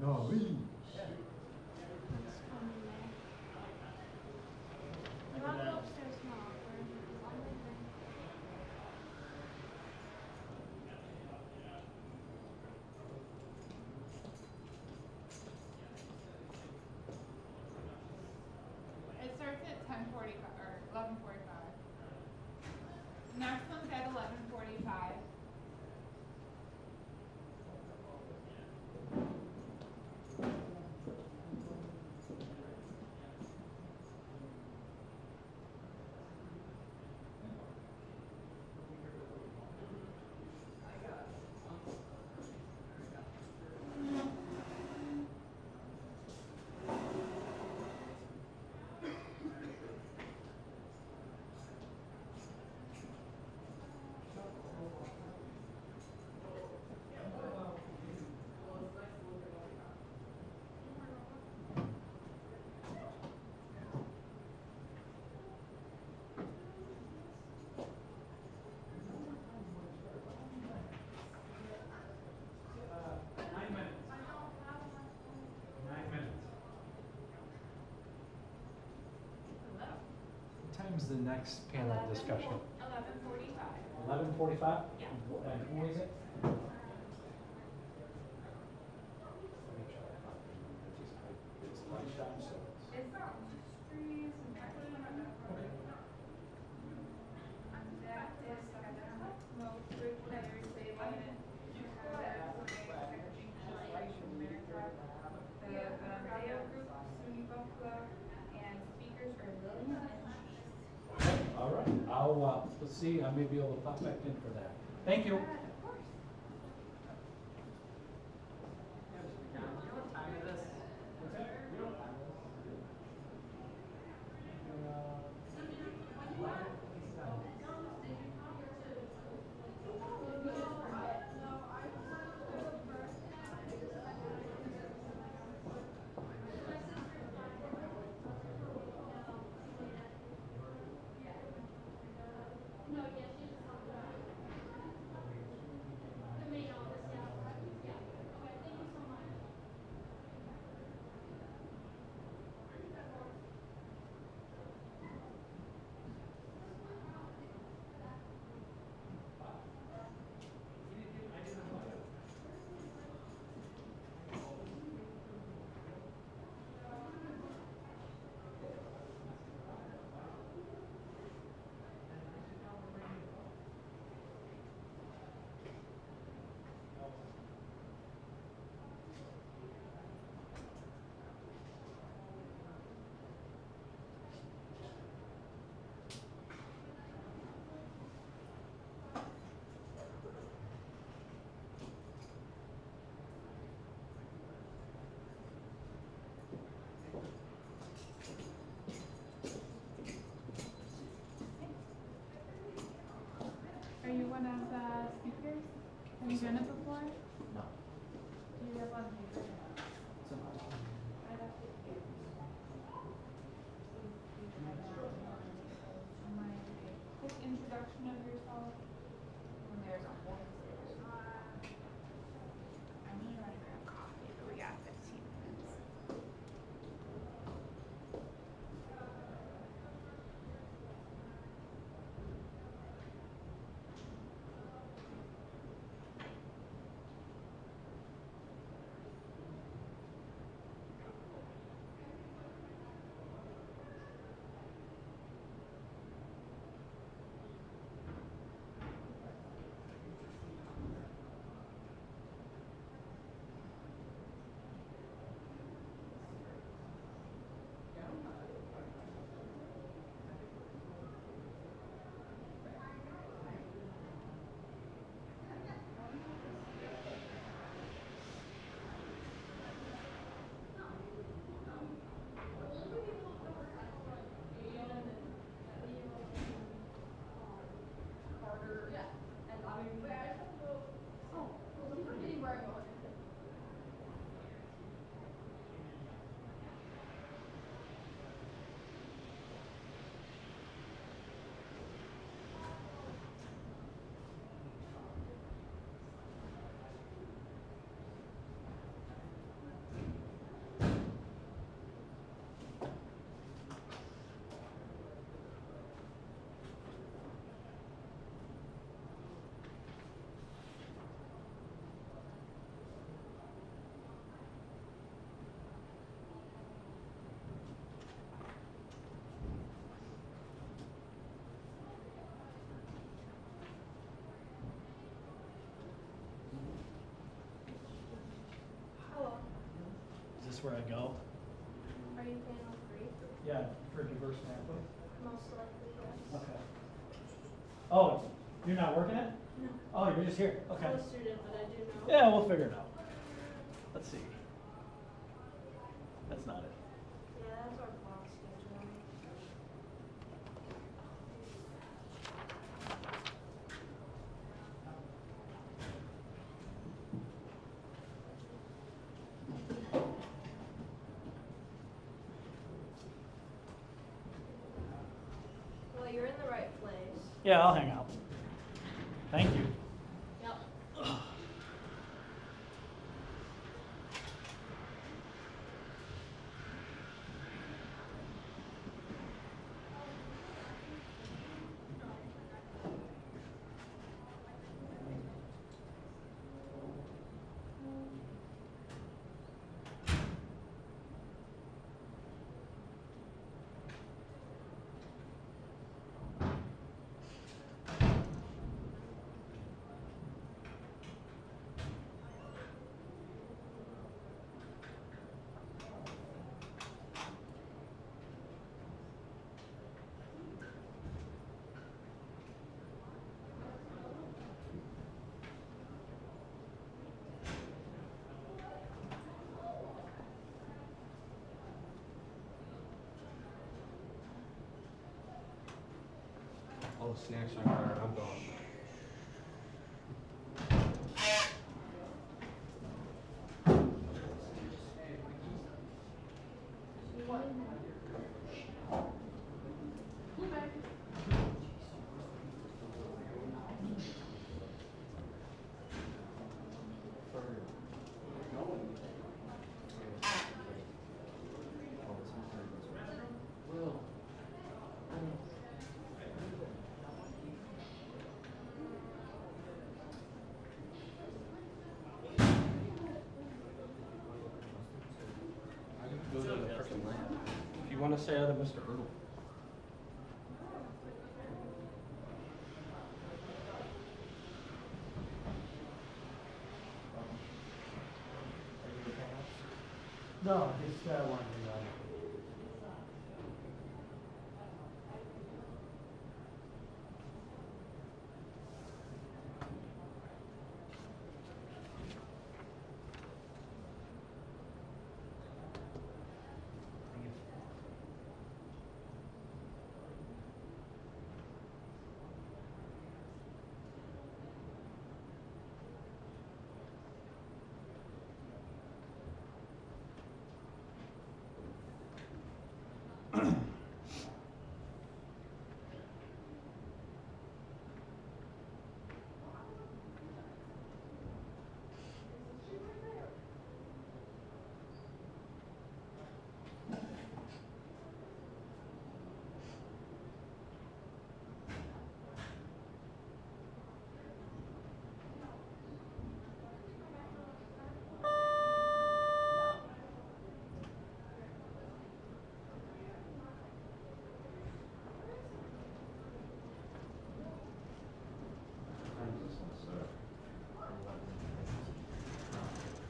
No. You want to go upstairs tomorrow, or is it on the way? It starts at 10:45 or 11:45. Next one's at 11:45. What time's the next panel discussion? 11:45. 11:45? Yeah. And who is it? It's lunchtime, so it's. It's trees and Okay. that is most good players, they want it. The radio group, SUNY Buffalo, and speakers are Lillian and Cheese. All right, I'll, let's see, I may be able to pop back in for that. Thank you. Are you one of the speakers? Have you done it before? No. Do you have one paper? Right up here. Quick introduction of yourself. There's a whole. I need like a coffee, but we got 15 minutes. where I go. Are you panel free? Yeah, for diverse faculty. Most likely, yes. Okay. Oh, you're not working it? No. Oh, you're just here, okay. I'm a student, but I do know. Yeah, we'll figure it out. Let's see. That's not it. Yeah, that's our block schedule. Well, you're in the right place. Yeah, I'll hang out. Thank you. Yep. All the snacks are there, I'm gone. Go to the frickin' lab. If you wanna say hi to Mr. Erdl. No, just wanted to uh,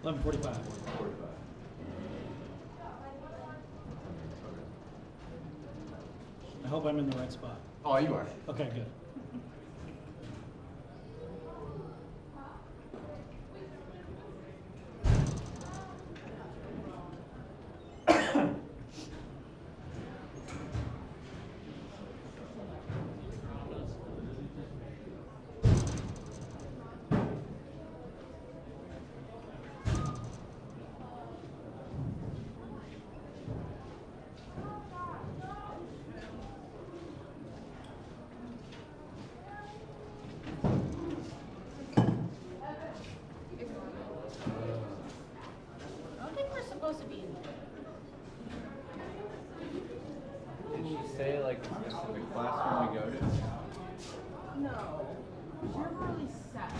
11:45. I hope I'm in the right spot. Oh, you are. Okay, good. I don't think we're supposed to be in there. Did she say like a specific classroom we go to? No, you're really set.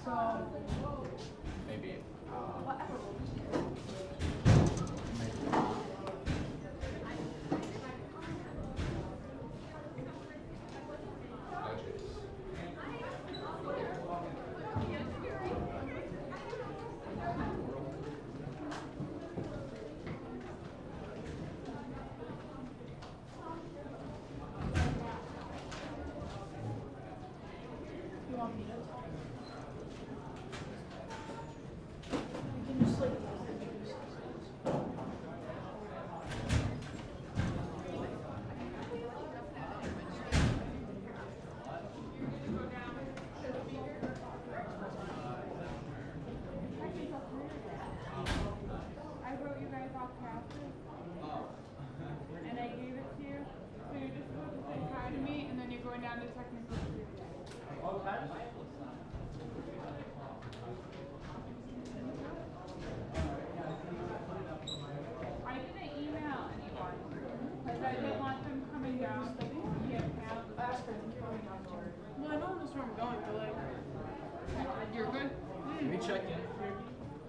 So, Maybe. whatever.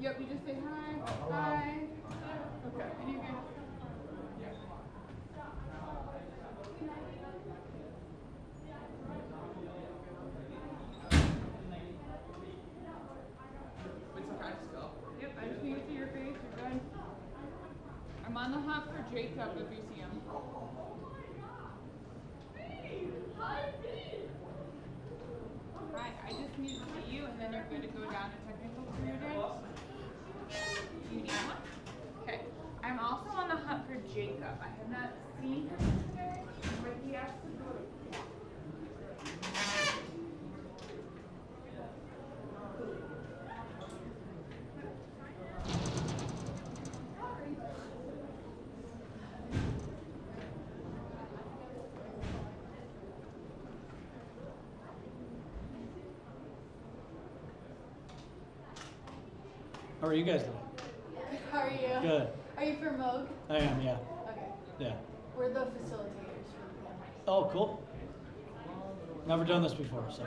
Yep, you just say hi, bye. Okay, and you can. Yep, I just need to see your face, you're good. I'm on the hunt for Jacob if you see him. Hi, I just need to see you and then you're good to go down to technical students. You need one? Okay. I'm also on the hunt for Jacob. I have not seen him today, but he has to go to How are you guys doing? How are you? Good. Are you from Moog? I am, yeah. Okay. Yeah. We're the facilitators for the camp. Oh, cool. Never done this before, so.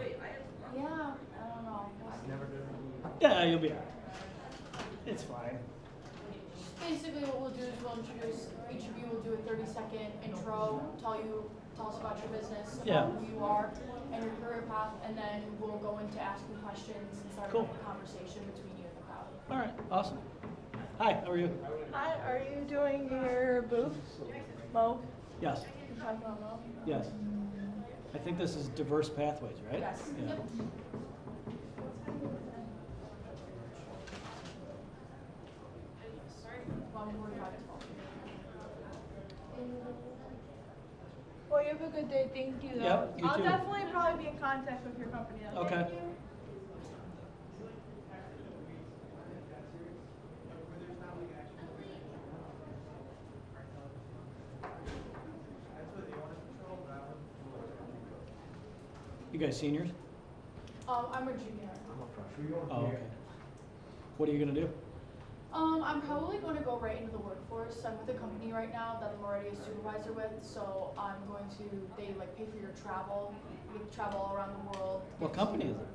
Yeah, I don't know. Yeah, you'll be all right. It's fine. Basically what we'll do is we'll introduce, each of you will do a 30-second intro, tell us about your business, Yeah. about who you are, and your career path, and then we'll go into asking questions and start Cool. a conversation between you and the crowd. All right, awesome. Hi, how are you? Hi, are you doing your booth? Mo? Yes, You're talking about Mo? yes. I think this is diverse pathways, right? Yes. Yeah. Yep. Well, you have a good day. Thank you, though. Yep, you I'll too. definitely probably be in contact with your company. Though. Okay. Thank you. You guys seniors? I'm a junior. Oh, okay. What are you gonna do? I'm probably going to go right into the workforce. I'm with a company right now that I'm already a supervisor with, so I'm going to, they like pay for your travel. You get to travel all around the world. What company is it?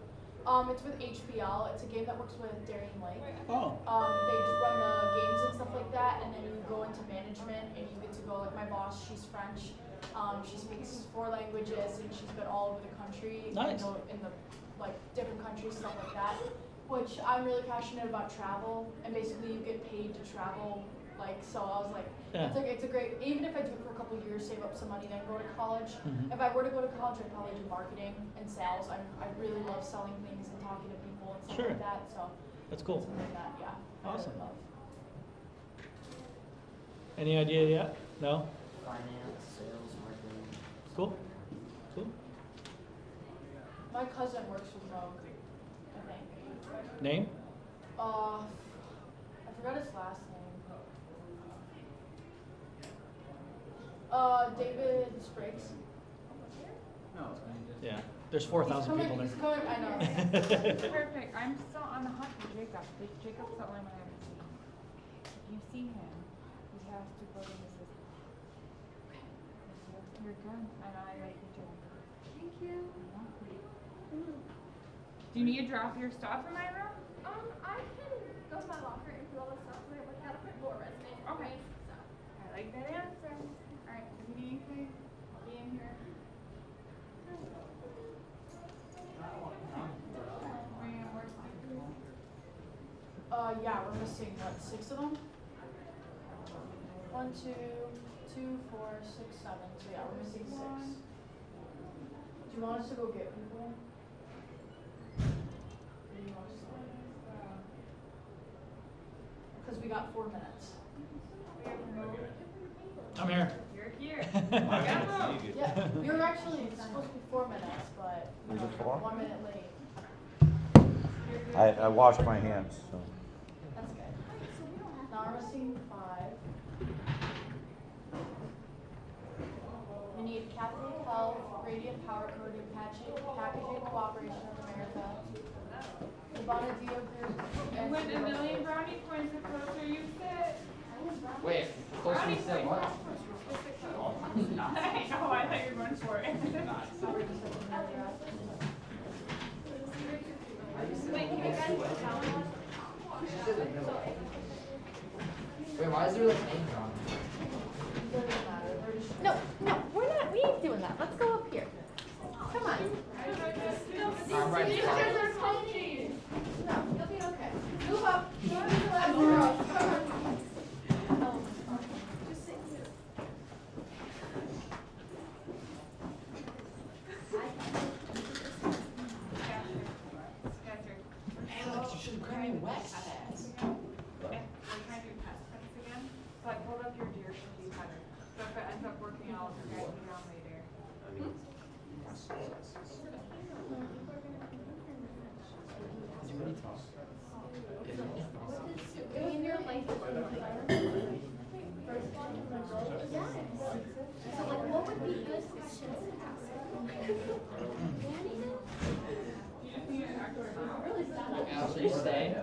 It's with HBL. It's a game that works with Darien Lake. Oh. They just run the games and stuff like that, and then you go into management and you get to go, like my boss, she's French. She speaks 4 languages and she's been all over the country. Nice. In the like different countries, stuff like that. Which I'm really passionate about travel, and basically you get paid to travel. Like, so I was like, Yeah. it's a great, even if I do it for a couple of years, save up some money, then go to college. Mhm. If I were to go to college, I'd probably do marketing and sales. I really love selling things and talking to people and stuff Sure. like that. So That's cool. something that, yeah, I Awesome. really love. Any idea yet? No? Finance, sales, marketing. Cool. Cool. My cousin works with Moog, I think. Name? I forgot his last name. David Spriggs. Yeah. There's 4,000 people there. He's coming, I know. Perfect. I'm still on the hunt for Jacob. Jacob's the only one I haven't seen. If you see him, he has to go to the system. You're good, and I like you too. Thank you. Do you need to drop your stuff in my room? I can go to my locker and do all the stuff so I have like how to put more resumes. Okay. So. I like that answer. Alright, if you need anything, I'll be in here. Yeah, we're missing, what, 6 of them? 1, 2, 2, 4, 6, 7. So yeah, we're missing 6. Do you want us to go get people? Because we got 4 minutes. I'm here. You're here. Yeah, we were actually supposed to be 4 minutes, but Was it 4? 1 minute late. I washed my hands, so. That's good. Now we're missing 5. We need Catholic Health, Radiant Power Coding, Packaging Cooperation of America, the Bonadio Group, and With a million brownie points, the closer you sit. Wait, closer Brownie you sit points. what? I know, I thought you were going for it. Wait, can you guys tell us? Wait, why is there like names on it? No, we're not, we ain't doing that. Let's go up here. Come on. I'm right. These chairs are comfy. No, you'll be okay. Move up. Go to the left row. Come on. Just sit here. Alex, you should have grabbed me wet ass. We're trying to do test prints again, but hold up your deer should be better. So if it ends up working out, we're going to be on later. In your life, first one, yes. So like, what would be good questions to ask? Really sad. Alex, are you staying?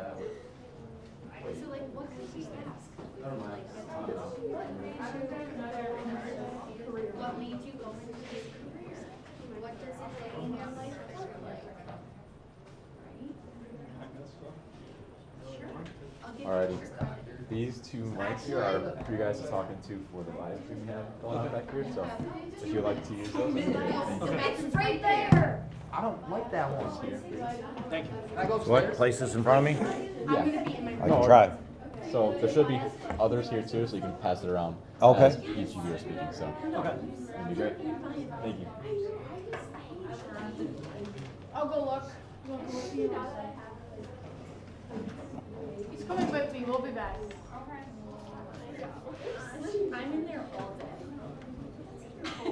So like, what could we ask? What made you go into this career? What does a day in your life look like? Sure. I'll give you Alrighty. your card. These two mics here are for you guys to talk into for the live stream we have going on back here. So if you'd like to use those, It's right there. I don't like that one. Thank you. Can I go upstairs? What, place this in front of me? Yeah. I can try. So there should be others here too, so you can pass it around Okay. as each of you are speaking. So Okay. that'd be great. Thank you. I'll go look. You want to go with me? He's coming with me. We'll be back. I'm in there all day. Come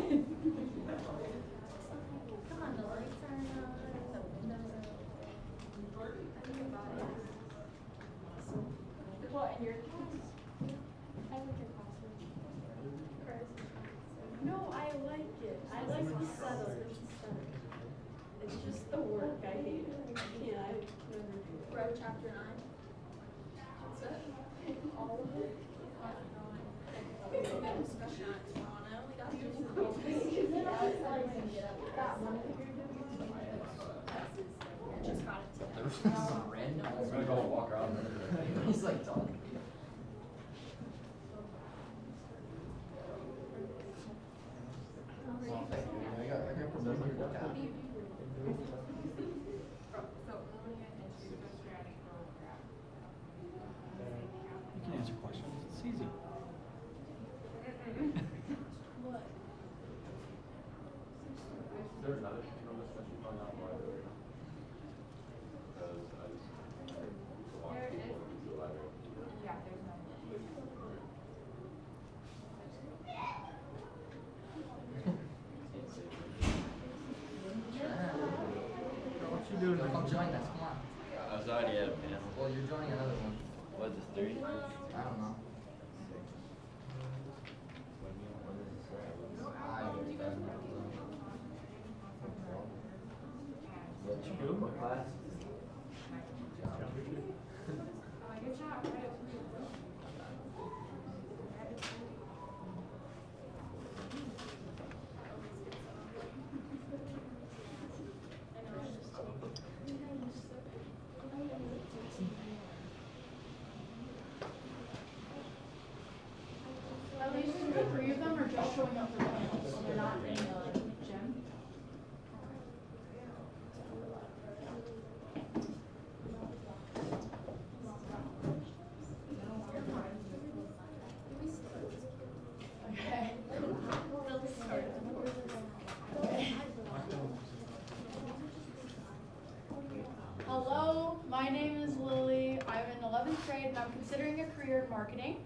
on, the lights aren't on, the windows are What, in your I like your classroom. No, I like it. I like the subtle. It's just the work. I hate it. I can't. I never do it. We're at chapter 9. That's it? All of it? We got a discussion on it tomorrow, and I only got through 2 pages. That one that you're doing. I just got it today. There's some random. I'm gonna go walk around. He's like talking. You can answer questions. It's easy. What? Is there another discussion going on while we're here? Because I just want people to the library. Yeah, there's no. What you doing? Come join us. Come on. I was already at a panel. Well, you're joining another one. What is this, 3? I don't know. What you do? What class? Good job. Right. At least 2 or 3 of them are just showing up for panels, so they're not in the gym. Okay. Hello, my name is Lily. I'm in 11th grade and I'm considering a career in marketing.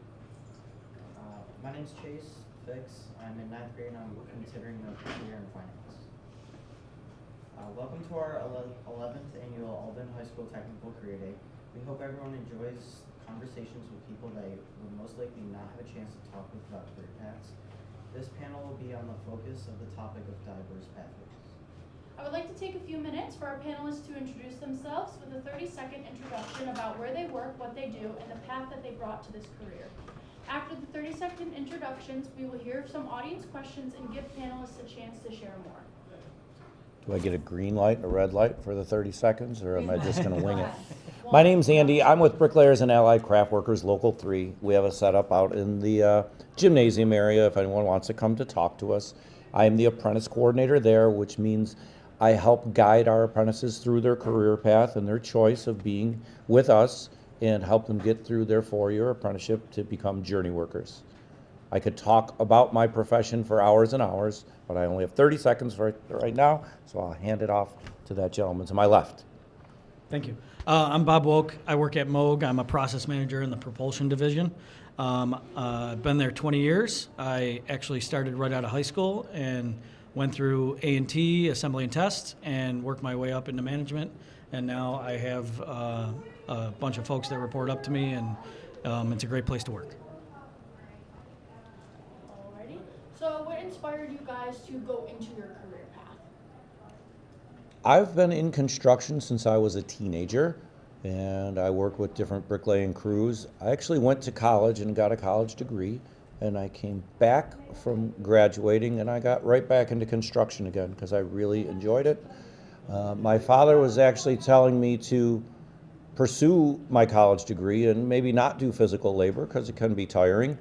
My name's Chase Fix. I'm in 9th grade and I'm considering a career in finance. Welcome to our 11th annual Alden High School Technical Career Day. We hope everyone enjoys conversations with people that would most likely not have a chance to talk with about career paths. This panel will be on the focus of the topic of diverse pathways. I would like to take a few minutes for our panelists to introduce themselves with a 30-second introduction about where they work, what they do, and the path that they brought to this career. After the 30-second introductions, we will hear some audience questions and give panelists a chance to share more. Do I get a green light, a red light for the 30 seconds, or am I just gonna wing it? My name's Andy. I'm with Bricklayers and Allied Craft Workers Local 3. We have a setup out in the gymnasium area if anyone wants to come to talk to us. I am the apprentice coordinator there, which means I help guide our apprentices through their career path and their choice of being with us and help them get through their 4-year apprenticeship to become journey workers. I could talk about my profession for hours and hours, but I only have 30 seconds right now, so I'll hand it off to that gentleman to my left. Thank you. I'm Bob Woke. I work at Moog. I'm a process manager in the propulsion division. I've been there 20 years. I actually started right out of high school and went through A&T, assembly and test, and worked my way up into management. And now I have a bunch of folks that report up to me, and it's a great place to work. Alrighty. So what inspired you guys to go into your career path? I've been in construction since I was a teenager, and I work with different bricklaying crews. I actually went to college and got a college degree, and I came back from graduating and I got right back into construction again because I really enjoyed it. My father was actually telling me to pursue my college degree and maybe not do physical labor because it can be tiring.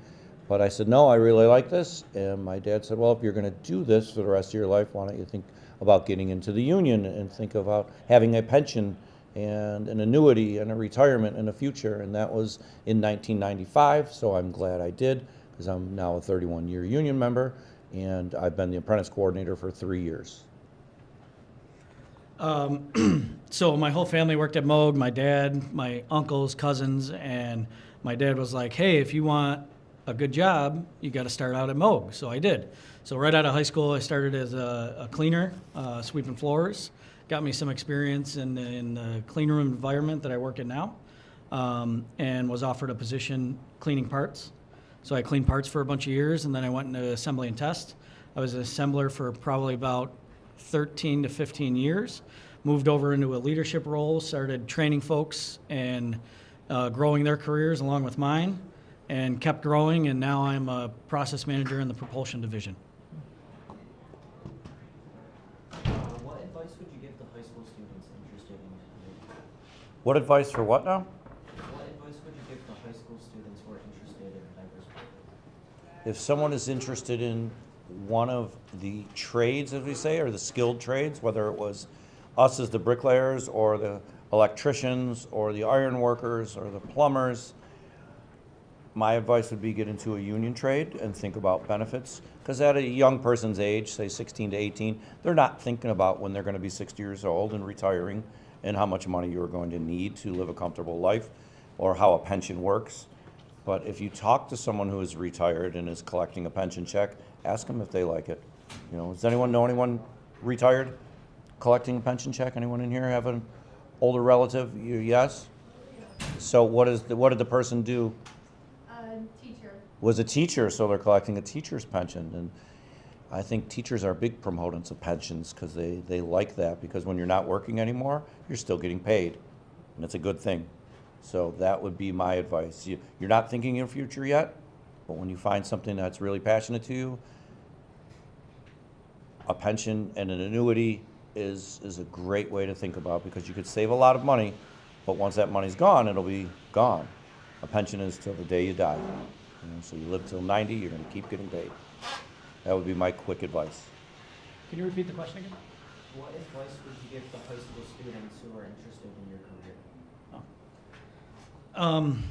But I said, no, I really like this. And my dad said, well, if you're going to do this for the rest of your life, why don't you think about getting into the union and think about having a pension and an annuity and a retirement and a future. And that was in 1995, so I'm glad I did because I'm now a 31-year union member and I've been the apprentice coordinator for 3 years. So my whole family worked at Moog, my dad, my uncles, cousins, and my dad was like, hey, if you want a good job, you got to start out at Moog. So I did. So right out of high school, I started as a cleaner, sweeping floors. Got me some experience in the clean room environment that I work in now, and was offered a position cleaning parts. So I cleaned parts for a bunch of years, and then I went into assembly and test. I was an assembler for probably about 13 to 15 years. Moved over into a leadership role, started training folks and growing their careers along with mine, and kept growing, and now I'm a process manager in the propulsion division. What advice would you give the high school students interested in? What advice for what now? What advice would you give the high school students who are interested in diversity? If someone is interested in one of the trades, as we say, or the skilled trades, whether it was us as the bricklayers or the electricians or the iron workers or the plumbers, my advice would be get into a union trade and think about benefits. Because at a young person's age, say 16 to 18, they're not thinking about when they're going to be 60 years old and retiring and how much money you're going to need to live a comfortable life or how a pension works. But if you talk to someone who is retired and is collecting a pension check, ask them if they like it. You know, does anyone know anyone retired collecting a pension check? Anyone in here have an older relative? Yes? So what did the person do? Teacher. Was a teacher, so they're collecting a teacher's pension. And I think teachers are big proponents of pensions because they like that, because when you're not working anymore, you're still getting paid. And it's a good thing. So that would be my advice. You're not thinking of your future yet, but when you find something that's really passionate to you, a pension and an annuity is a great way to think about, because you could save a lot of money, but once that money's gone, it'll be gone. A pension is till the day you die. You know, so you live till 90, you're going to keep getting paid. That would be my quick advice. Can you repeat the question again? What advice would you give the high school students who are interested in your career?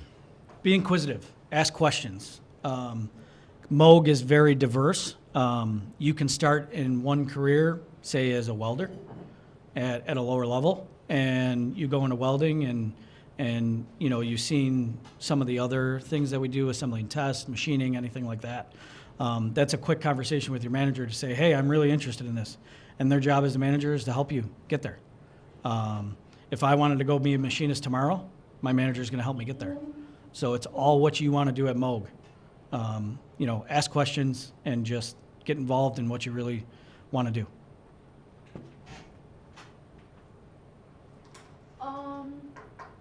Be inquisitive, ask questions. Moog is very diverse. You can start in one career, say as a welder at a lower level, and you go into welding and you know, you've seen some of the other things that we do, assembly and test, machining, anything like that. That's a quick conversation with your manager to say, hey, I'm really interested in this. And their job as a manager is to help you get there. If I wanted to go be a machinist tomorrow, my manager is going to help me get there. So it's all what you want to do at Moog. You know, ask questions and just get involved in what you really want to do.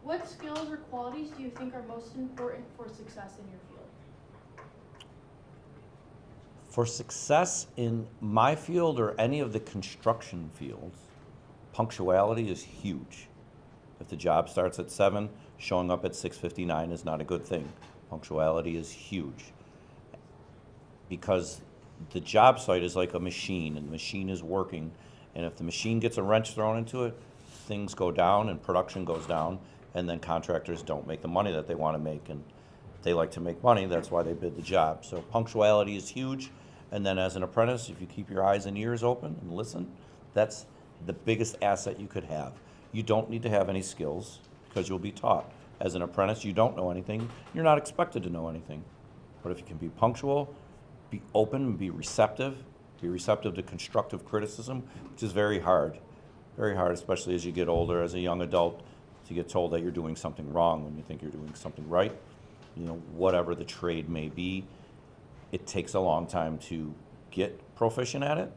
What skills or qualities do you think are most important for success in your field? For success in my field or any of the construction fields, punctuality is huge. If the job starts at 7, showing up at 6:59 is not a good thing. Punctuality is huge. Because the job site is like a machine, and the machine is working, and if the machine gets a wrench thrown into it, things go down and production goes down, and then contractors don't make the money that they want to make, and they like to make money, that's why they bid the job. So punctuality is huge, and then as an apprentice, if you keep your eyes and ears open and listen, that's the biggest asset you could have. You don't need to have any skills, because you'll be taught. As an apprentice, you don't know anything, you're not expected to know anything. But if you can be punctual, be open, and be receptive to constructive criticism, which is very hard, especially as you get older, as a young adult, to get told that you're doing something wrong when you think you're doing something right. You know, whatever the trade may be, it takes a long time to get proficient at it.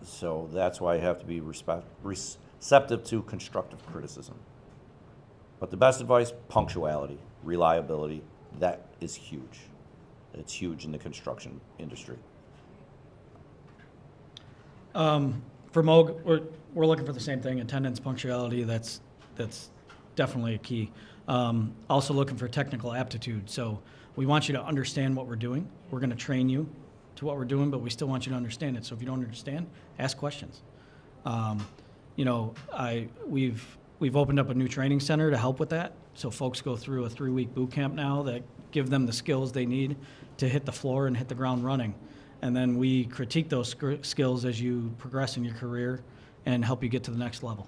So that's why you have to be receptive to constructive criticism. But the best advice, punctuality, reliability, that is huge. It's huge in the construction industry. For Moog, we're looking for the same thing, attendance, punctuality, that's definitely a key. Also looking for technical aptitude. So we want you to understand what we're doing. We're going to train you to what we're doing, but we still want you to understand it. So if you don't understand, ask questions. You know, we've opened up a new training center to help with that. So folks go through a 3-week boot camp now that give them the skills they need to hit the floor and hit the ground running. And then we critique those skills as you progress in your career and help you get to the next level.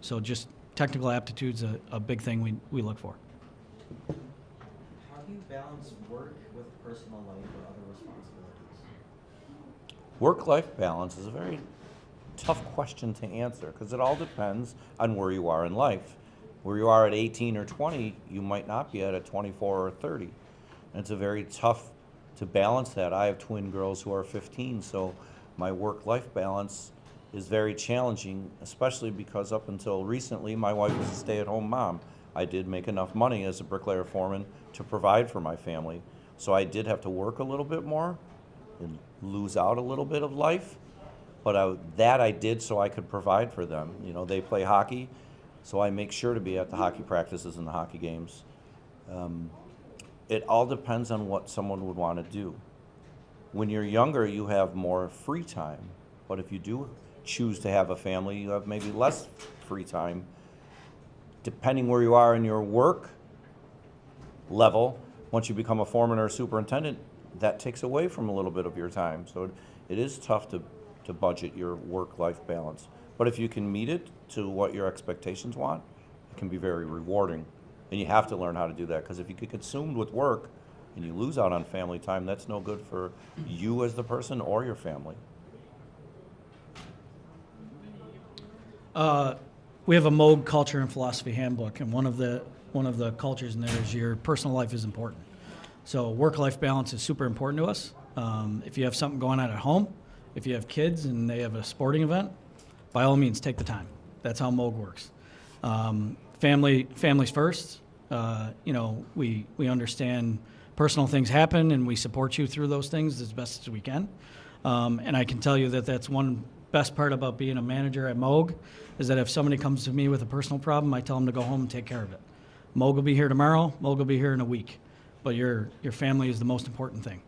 So just technical aptitude's a big thing we look for. How do you balance work with personal life or other responsibilities? Work-life balance is a very tough question to answer because it all depends on where you are in life. Where you are at 18 or 20, you might not be at 24 or 30. And it's a very tough to balance that. I have twin girls who are 15, so my work-life balance is very challenging, especially because up until recently, my wife was a stay-at-home mom. I did make enough money as a bricklayer foreman to provide for my family. So I did have to work a little bit more and lose out a little bit of life. But I did so I could provide for them. You know, they play hockey, so I make sure to be at the hockey practices and the hockey games. It all depends on what someone would want to do. When you're younger, you have more free time. But if you do choose to have a family, you have maybe less free time. Depending where you are in your work level, once you become a foreman or a superintendent, that takes away from a little bit of your time. So it is tough to budget your work-life balance. But if you can meet it to what your expectations want, it can be very rewarding. And you have to learn how to do that, because if you get consumed with work and you lose out on family time, that's no good for you as the person or your family. We have a Moog culture and philosophy handbook, and one of the cultures in there is your personal life is important. So work-life balance is super important to us. If you have something going on at home, if you have kids and they have a sporting event, by all means, take the time. That's how Moog works. Families first. You know, we understand personal things happen, and we support you through those things as best as we can. And I can tell you that that's one best part about being a manager at Moog, is that if somebody comes to me with a personal problem, I tell them to go home and take care of it. Moog will be here tomorrow. Moog will be here in a week. But your family is the most important thing.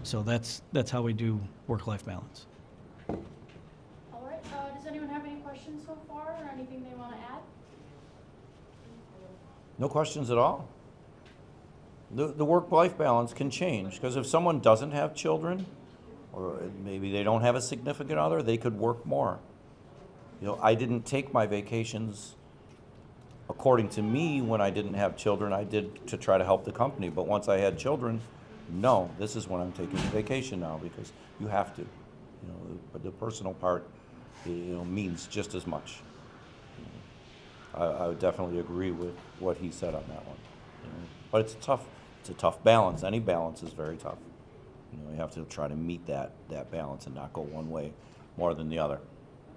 So that's how we do work-life balance. All right, does anyone have any questions so far or anything they want to add? No questions at all. The work-life balance can change, because if someone doesn't have children, or maybe they don't have a significant other, they could work more. You know, I didn't take my vacations according to me when I didn't have children. I did to try to help the company, but once I had children, no, this is when I'm taking vacation now, because you have to. You know, but the personal part, you know, means just as much. I would definitely agree with what he said on that one. You know, but it's a tough balance. Any balance is very tough. You know, you have to try to meet that balance and not go one way more than the other.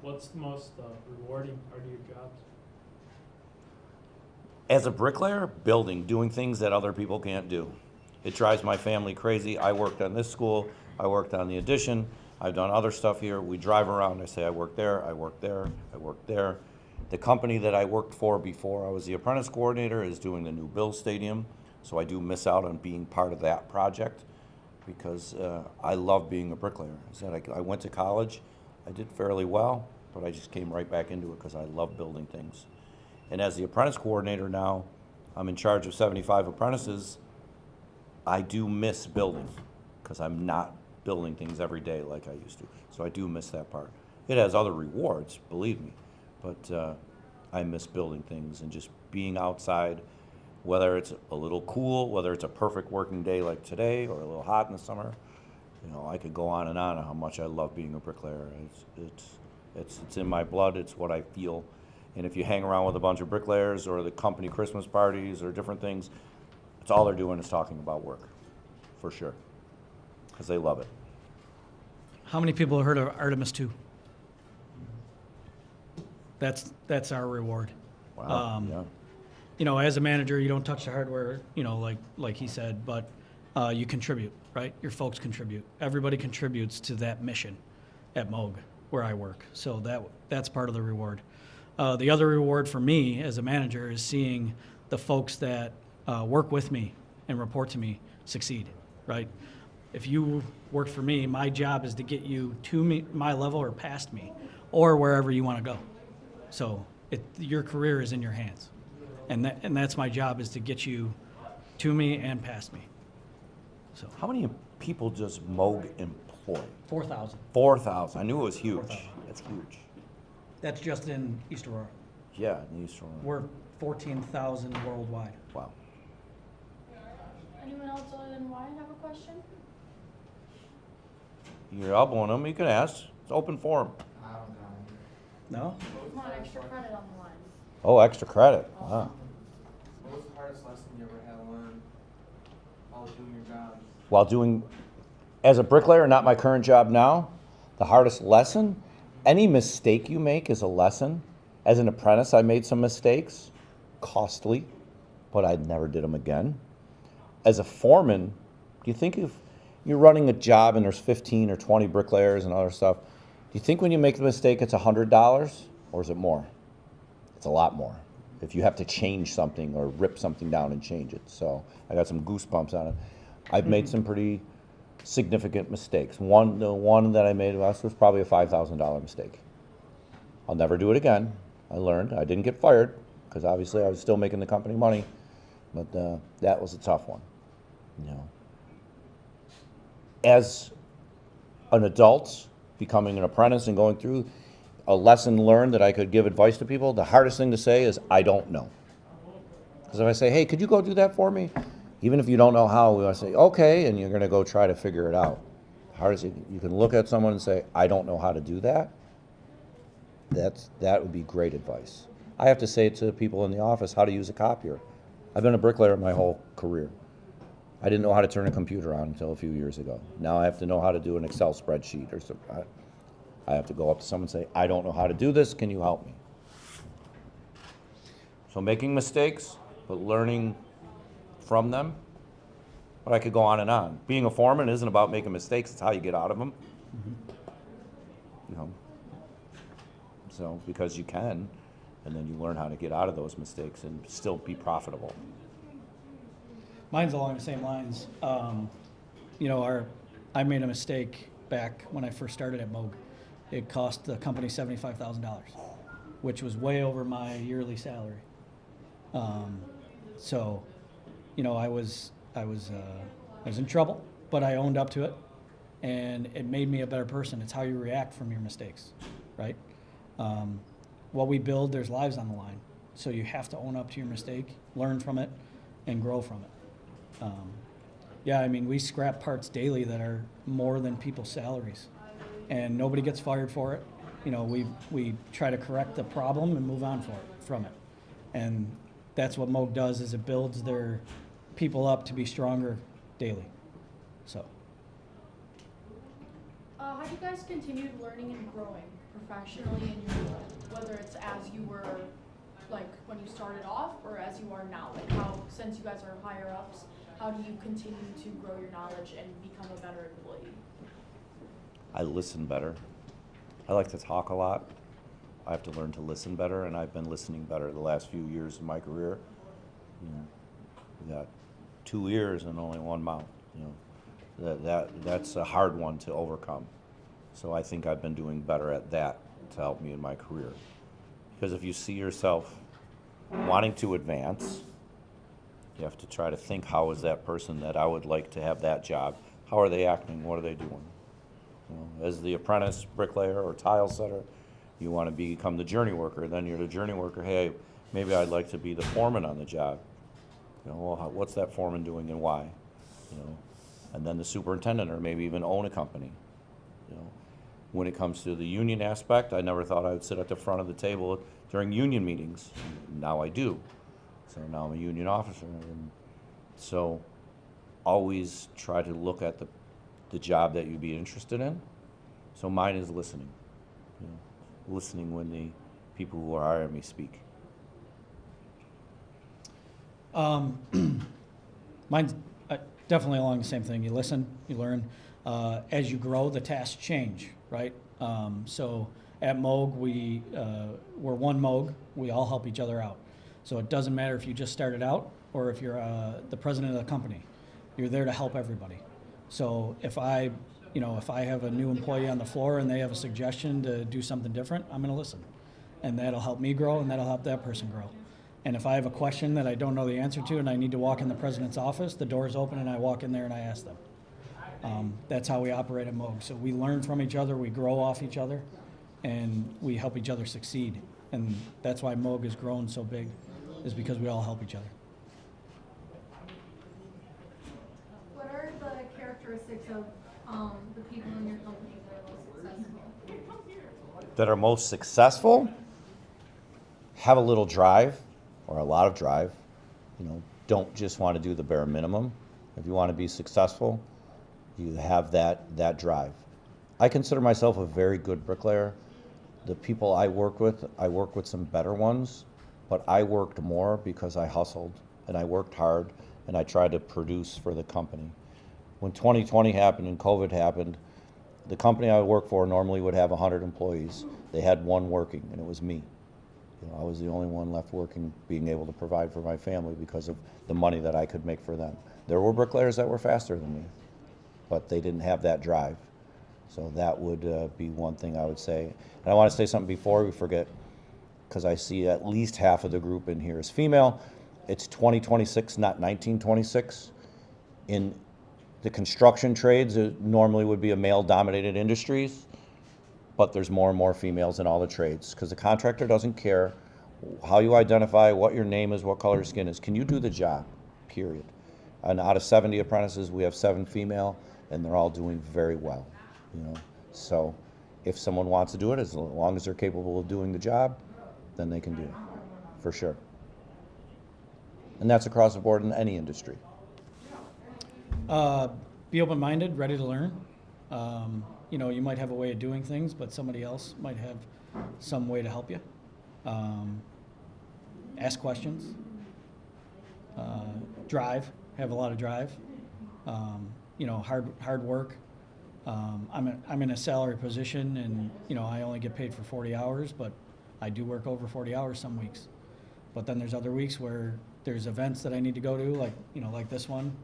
What's the most rewarding part of your job? As a bricklayer, building, doing things that other people can't do. It drives my family crazy. I worked on this school, I worked on the addition, I've done other stuff here. We drive around, I say I work there, I work there, I work there. The company that I worked for before I was the apprentice coordinator is doing the new Bill Stadium, so I do miss out on being part of that project because I love being a bricklayer. I said I went to college, I did fairly well, but I just came right back into it because I love building things. And as the apprentice coordinator now, I'm in charge of 75 apprentices. I do miss building because I'm not building things every day like I used to. So I do miss that part. It has other rewards, believe me, but I miss building things and just being outside, whether it's a little cool, whether it's a perfect working day like today or a little hot in the summer. You know, I could go on and on how much I love being a bricklayer. It's in my blood, it's what I feel. And if you hang around with a bunch of bricklayers or the company Christmas parties or different things, it's all they're doing is talking about work, for sure, because they love it. How many people have heard of Artemis 2? That's our reward. Wow, yeah. You know, as a manager, you don't touch the hardware, you know, like he said, but you contribute, right? Your folks contribute. Everybody contributes to that mission at Moog, where I work. So that's part of the reward. The other reward for me as a manager is seeing the folks that work with me and report to me succeed, right? If you work for me, my job is to get you to my level or past me or wherever you want to go. So your career is in your hands. And that's my job, is to get you to me and past me. So How many people does Moog employ? 4,000. 4,000. I knew it was huge. 4,000. That's huge. That's just in East Aurora. Yeah, in East Aurora. We're 14,000 worldwide. Wow. Anyone else other than Ryan have a question? You're elbowing them, you can ask. It's open forum. No? Come on, extra credit on the line. Oh, extra credit. Wow. What was the hardest lesson you ever had to learn while doing your job? While doing, as a bricklayer, not my current job now, the hardest lesson, any mistake you make is a lesson. As an apprentice, I made some mistakes, costly, but I never did them again. As a foreman, do you think if you're running a job and there's 15 or 20 bricklayers and other stuff, do you think when you make a mistake it's $100 or is it more? It's a lot more if you have to change something or rip something down and change it. So I got some goosebumps on it. I've made some pretty significant mistakes. The one that I made last was probably a $5,000 mistake. I'll never do it again. I learned. I didn't get fired because obviously I was still making the company money, but that was a tough one. You know, as an adult, becoming an apprentice and going through a lesson learned that I could give advice to people, the hardest thing to say is, I don't know. Because if I say, hey, could you go do that for me? Even if you don't know how, we want to say, okay, and you're going to go try to figure it out. Hardest, you can look at someone and say, I don't know how to do that. That would be great advice. I have to say to people in the office how to use a copier. I've been a bricklayer my whole career. I didn't know how to turn a computer on until a few years ago. Now I have to know how to do an Excel spreadsheet or something. I have to go up to someone and say, I don't know how to do this, can you help me? So making mistakes, but learning from them. But I could go on and on. Being a foreman isn't about making mistakes, it's how you get out of them. You know, so because you can, and then you learn how to get out of those mistakes and still be profitable. Mine's along the same lines. You know, I made a mistake back when I first started at Moog. It cost the company $75,000, which was way over my yearly salary. So, you know, I was in trouble, but I owned up to it, and it made me a better person. It's how you react from your mistakes, right? What we build, there's lives on the line, so you have to own up to your mistake, learn from it, and grow from it. Yeah, I mean, we scrap parts daily that are more than people's salaries, and nobody gets fired for it. You know, we try to correct the problem and move on from it. And that's what Moog does, is it builds their people up to be stronger daily. So. Have you guys continued learning and growing professionally in your role, whether it's as you were, like when you started off, or as you are now? Like how, since you guys are higher ups, how do you continue to grow your knowledge and become a better employee? I listen better. I like to talk a lot. I have to learn to listen better, and I've been listening better the last few years of my career. You know, we got 2 ears and only one mouth. You know, that's a hard one to overcome. So I think I've been doing better at that to help me in my career. Because if you see yourself wanting to advance, you have to try to think, how is that person that I would like to have that job? How are they acting? What are they doing? You know, as the apprentice bricklayer or tile setter, you want to become the journey worker. Then you're the journey worker. Hey, maybe I'd like to be the foreman on the job. You know, well, what's that foreman doing and why? You know, and then the superintendent, or maybe even own a company. You know, when it comes to the union aspect, I never thought I would sit at the front of the table during union meetings. Now I do. So now I'm a union officer. And so always try to look at the job that you'd be interested in. So mine is listening. You know, listening when the people who are hiring me speak. Mine's definitely along the same thing. You listen, you learn. As you grow, the tasks change, right? So at Moog, we're one Moog. We all help each other out. So it doesn't matter if you just started out or if you're the president of the company. You're there to help everybody. So if I have a new employee on the floor and they have a suggestion to do something different, I'm going to listen. And that'll help me grow, and that'll help that person grow. And if I have a question that I don't know the answer to and I need to walk in the president's office, the door's open and I walk in there and I ask them. That's how we operate at Moog. So we learn from each other, we grow off each other, and we help each other succeed. And that's why Moog has grown so big, is because we all help each other. What are the characteristics of the people in your company that are most successful? That are most successful have a little drive, or a lot of drive. You know, don't just want to do the bare minimum. If you want to be successful, you have that drive. I consider myself a very good bricklayer. The people I work with some better ones, but I worked more because I hustled and I worked hard and I tried to produce for the company. When 2020 happened and COVID happened, the company I work for normally would have 100 employees. They had one working, and it was me. You know, I was the only one left working, being able to provide for my family because of the money that I could make for them. There were bricklayers that were faster than me, but they didn't have that drive. So that would be one thing I would say. And I want to say something before we forget, because I see at least half of the group in here is female. It's 2026, not 1926. In the construction trades, it normally would be a male-dominated industries, but there's more and more females in all the trades, because the contractor doesn't care how you identify, what your name is, what color your skin is. Can you do the job? Period. And out of 70 apprentices, we have 7 female, and they're all doing very well. You know, so if someone wants to do it, as long as they're capable of doing the job, then they can do it, for sure. And that's across the board in any industry. Be open-minded, ready to learn. You know, you might have a way of doing things, but somebody else might have some way to help you. Ask questions. Drive, have a lot of drive. You know, hard work. I'm in a salary position, and you know, I only get paid for 40 hours, but I do work over 40 hours some weeks. But then there's other weeks where there's events that I need to go to, like this one.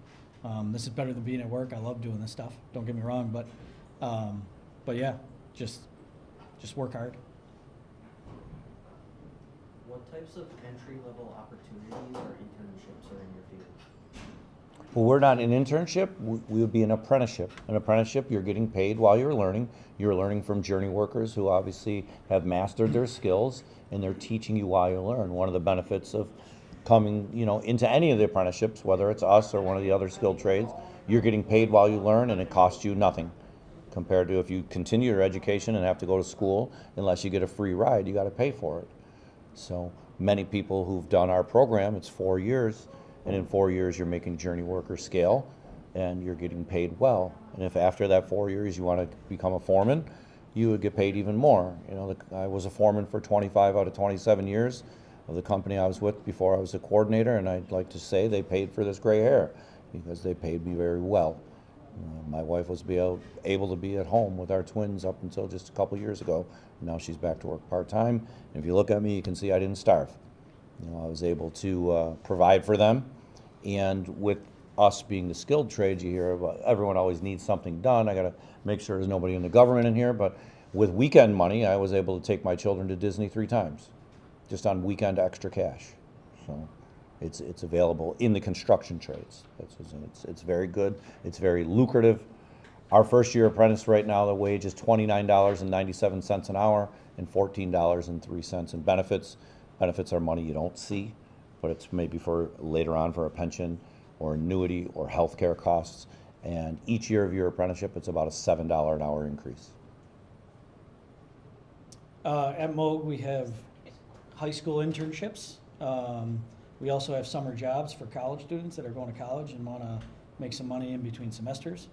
This is better than being at work. I love doing this stuff. Don't get me wrong, but yeah, just work hard. What types of entry-level opportunities or internships are in your field? Well, we're not an internship. We would be an apprenticeship. An apprenticeship, you're getting paid while you're learning. You're learning from journey workers who obviously have mastered their skills, and they're teaching you while you learn. One of the benefits of coming, you know, into any of the apprenticeships, whether it's us or one of the other skilled trades, you're getting paid while you learn, and it costs you nothing. Compared to if you continue your education and have to go to school, unless you get a free ride, you got to pay for it. So many people who've done our program, it's 4 years, and in 4 years you're making journey worker scale, and you're getting paid well. And if after that 4 years you want to become a foreman, you would get paid even more. You know, I was a foreman for 25 out of 27 years of the company I was with before I was a coordinator, and I'd like to say they paid for this gray hair, because they paid me very well. My wife was able to be at home with our twins up until just a couple years ago. Now she's back to work part-time. And if you look at me, you can see I didn't starve. I was able to provide for them. And with us being the skilled trades, you hear about everyone always needs something done. I got to make sure there's nobody in the government in here. But with weekend money, I was able to take my children to Disney 3 times, just on weekend extra cash. So it's available in the construction trades. It's very good. It's very lucrative. Our first year apprentice right now, the wage is $29.97 an hour and $14.03 in benefits. Benefits are money you don't see, but it's maybe for later on for a pension or annuity or health care costs. And each year of your apprenticeship, it's about a $7 an hour increase. At Moog, we have high school internships. We also have summer jobs for college students that are going to college and want to make some money in between semesters.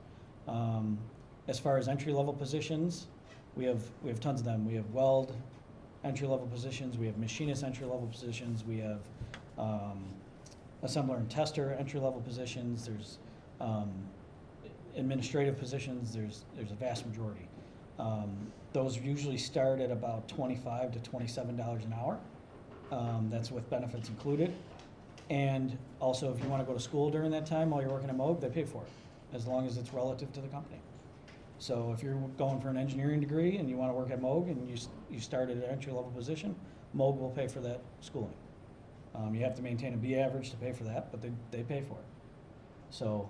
As far as entry-level positions, we have tons of them. We have weld entry-level positions, we have machinist entry-level positions, we have assembler and tester entry-level positions, there's administrative positions, there's a vast majority. Those usually start at about $25 to $27 an hour. That's with benefits included. And also, if you want to go to school during that time while you're working at Moog, they pay for it, as long as it's relative to the company. So if you're going for an engineering degree and you want to work at Moog and you start at an entry-level position, Moog will pay for that schooling. You have to maintain a B average to pay for that, but they pay for it. So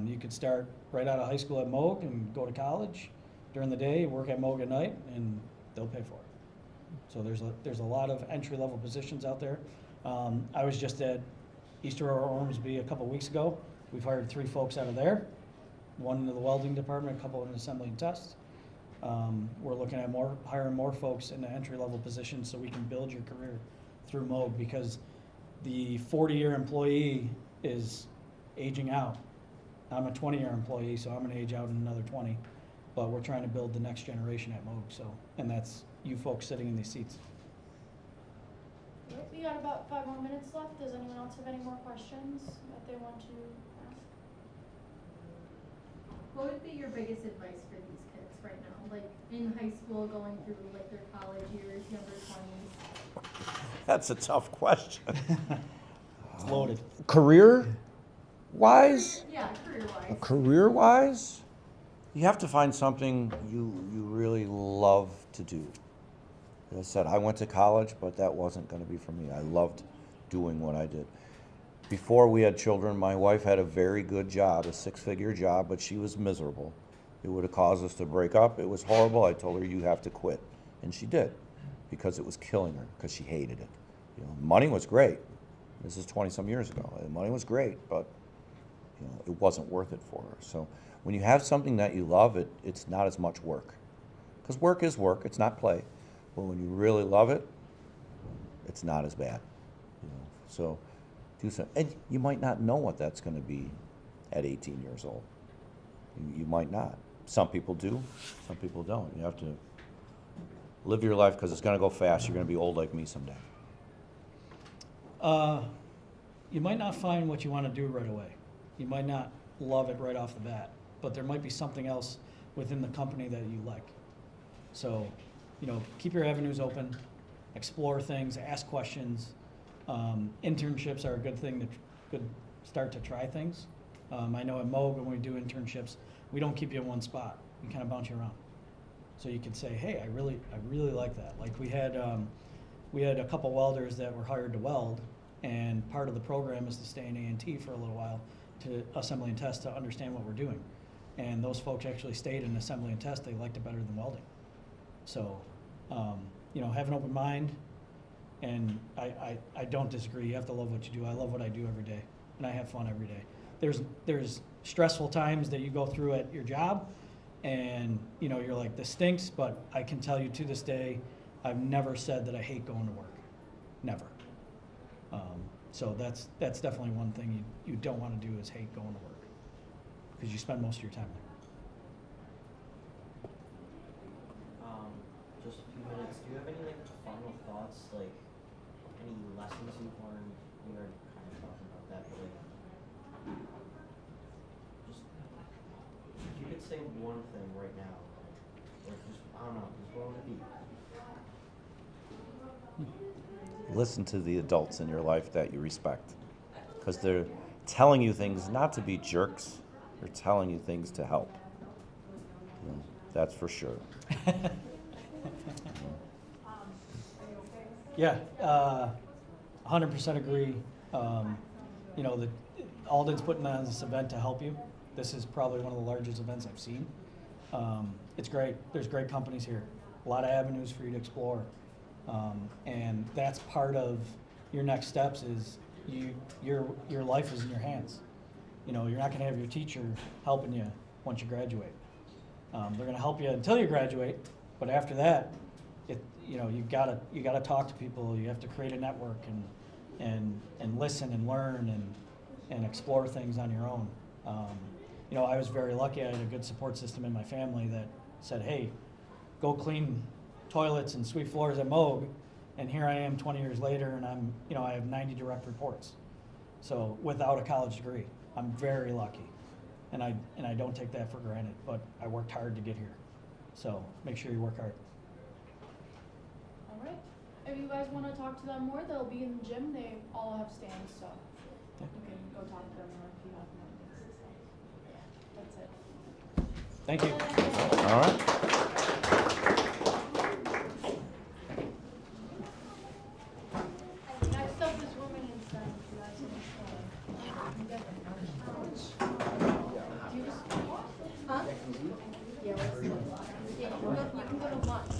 you could start right out of high school at Moog and go to college during the day, work at Moog at night, and they'll pay for it. So there's a lot of entry-level positions out there. I was just at East Aurora Ormsby a couple weeks ago. We've hired 3 folks out of there, 1 in the welding department, a couple in assembly and test. We're looking at hiring more folks in the entry-level positions so we can build your career through Moog, because the 40-year employee is aging out. I'm a 20-year employee, so I'm going to age out in another 20. But we're trying to build the next generation at Moog, and that's you folks sitting in these seats. We got about 5 more minutes left. Does anyone else have any more questions that they want to ask? What would be your biggest advice for these kids right now? Like in high school, going through like their college years, younger 20s? That's a tough question. It's loaded. Career-wise? Yeah, career-wise. Career-wise, you have to find something you really love to do. As I said, I went to college, but that wasn't going to be for me. I loved doing what I did. Before we had children, my wife had a very good job, a 6-figure job, but she was miserable. It would have caused us to break up. It was horrible. I told her, you have to quit. And she did, because it was killing her, because she hated it. You know, money was great. This is 20-some years ago. Money was great, but it wasn't worth it for her. So when you have something that you love, it's not as much work. Because work is work. It's not play. But when you really love it, it's not as bad. So do something. And you might not know what that's going to be at 18 years old. You might not. Some people do, some people don't. You have to live your life, because it's going to go fast. You're going to be old like me someday. You might not find what you want to do right away. You might not love it right off the bat, but there might be something else within the company that you like. So, keep your avenues open, explore things, ask questions. Internships are a good thing, good start to try things. I know at Moog, when we do internships, we don't keep you in one spot. We kind of bounce you around. So you can say, hey, I really like that. Like we had a couple welders that were hired to weld, and part of the program is to stay in A&T for a little while to assembly and test to understand what we're doing. And those folks actually stayed in assembly and test. They liked it better than welding. So, have an open mind. And I don't disagree. You have to love what you do. I love what I do every day, and I have fun every day. There's stressful times that you go through at your job, and you're like, this stinks, but I can tell you to this day, I've never said that I hate going to work. Never. So that's definitely one thing you don't want to do, is hate going to work, because you spend most of your time there. Just a few minutes. Do you have any final thoughts, like any lessons you've learned? We already kind of talking about that, but just say one thing right now, or just, I don't know, just what would it be? Listen to the adults in your life that you respect, because they're telling you things not to be jerks. They're telling you things to help. You know, that's for sure. Yeah, 100% agree. You know, Alden's putting on this event to help you. This is probably one of the largest events I've seen. It's great. There's great companies here. A lot of avenues for you to explore. And that's part of your next steps is your life is in your hands. You know, you're not going to have your teacher helping you once you graduate. They're going to help you until you graduate, but after that, you know, you gotta talk to people. You have to create a network and listen and learn and explore things on your own. You know, I was very lucky. I had a good support system in my family that said, "Hey, go clean toilets and sweep floors at Moog." And here I am 20 years later, and I have 90 direct reports. So without a college degree, I'm very lucky, and I don't take that for granted. But I worked hard to get here. So make sure you work hard. All right. If you guys want to talk to them more, they'll be in the gym. They all have stands, so you can go talk to them more if you have more things to say. That's it. Thank you. All right. Next up is women in STEM. If you guys want to Huh? Yeah, let's do it. Yeah, you can go to lunch.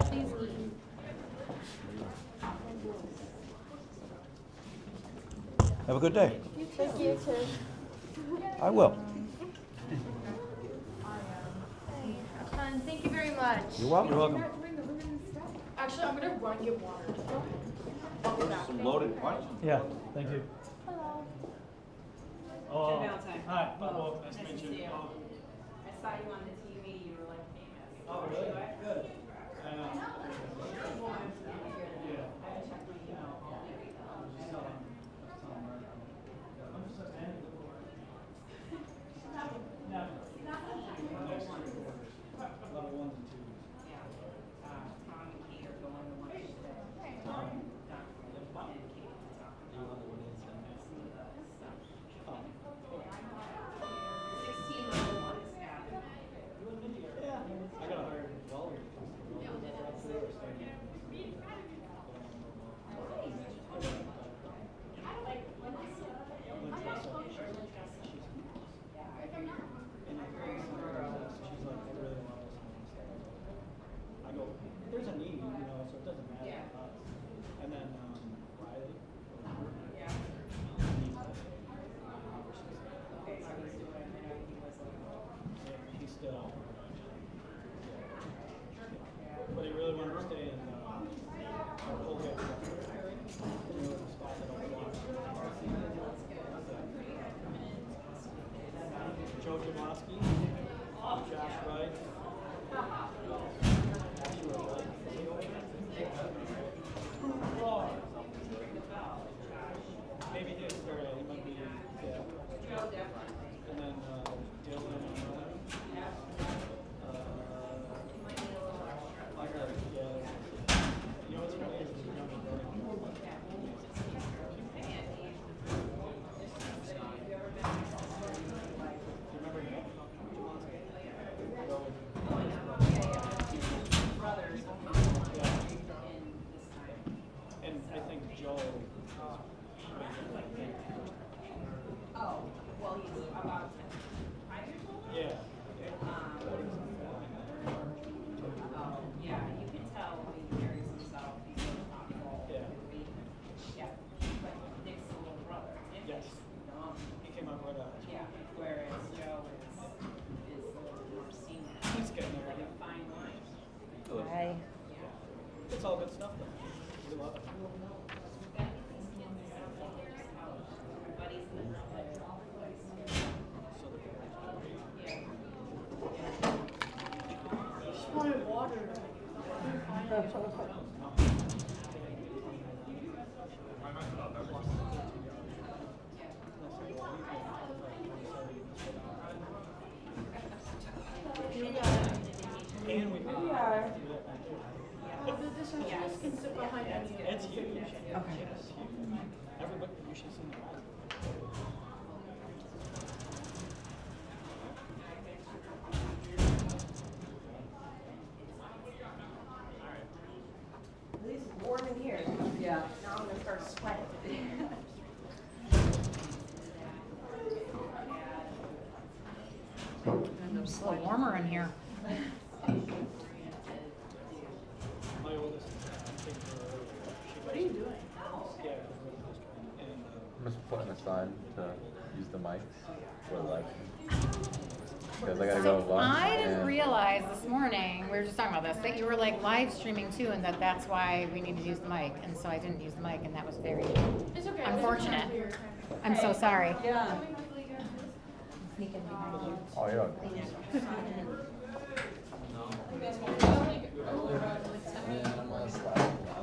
Please eat. Have a good day. Thank you too. I will. Thank you very much. You're welcome. You're welcome. Actually, I'm gonna run and get water. I'll be back. Some loaded questions. Yeah, thank you. Hello. Oh, Jen Valentine. hi. Hello. Nice to Nice meet to you. see you. Oh, I saw you on the TV, you were like famous. Oh, really? Good. I haven't checked my email. Tom and Kate are going to lunch today. Tom and Kate to talk about stuff. 16-year-old is happening. I got hired in Delaware. I go, there's a need, you know, so it doesn't matter to us. And then Riley. Yeah. Okay, so he's doing, I know he was like, He's still. But he really wanted to stay in our whole game. Joe Jablonski, Josh Wright. Maybe he might be, yeah. Joe definitely. And then Dylan and you know what's funny is the younger brother. You remember him? Brothers. And I think Joe Oh, well, he's about 5 years old? yeah. Oh, yeah, you can tell when he carries himself, he's so thoughtful. Yeah. Yeah, but Nick's the little brother. Nick Yes. is dumb. He came out right out. Yeah, whereas Joe is a little more senior. He's getting there. Like a fine line. Hi. Yeah. It's all good stuff though. We love it. Buddies in the Just wanted water. And we are. The receptionist can sit behind any of It's us. huge. Okay. It's huge. Everybody, you should see it. At least it's warm in here. Yeah. Now I'm gonna start sweating. It's a little warmer in here. My oldest, What are you doing? yeah, I'm just putting aside to use the mics for live. Because I gotta go to lunch. I didn't and- realize this morning, we were just talking about this, that you were like live streaming too, and that's why we need to use the mic, and so I didn't use the mic, and that was very It's okay. unfortunate. I'm so sorry. Yeah. Sneaking behind you. Oh, yeah.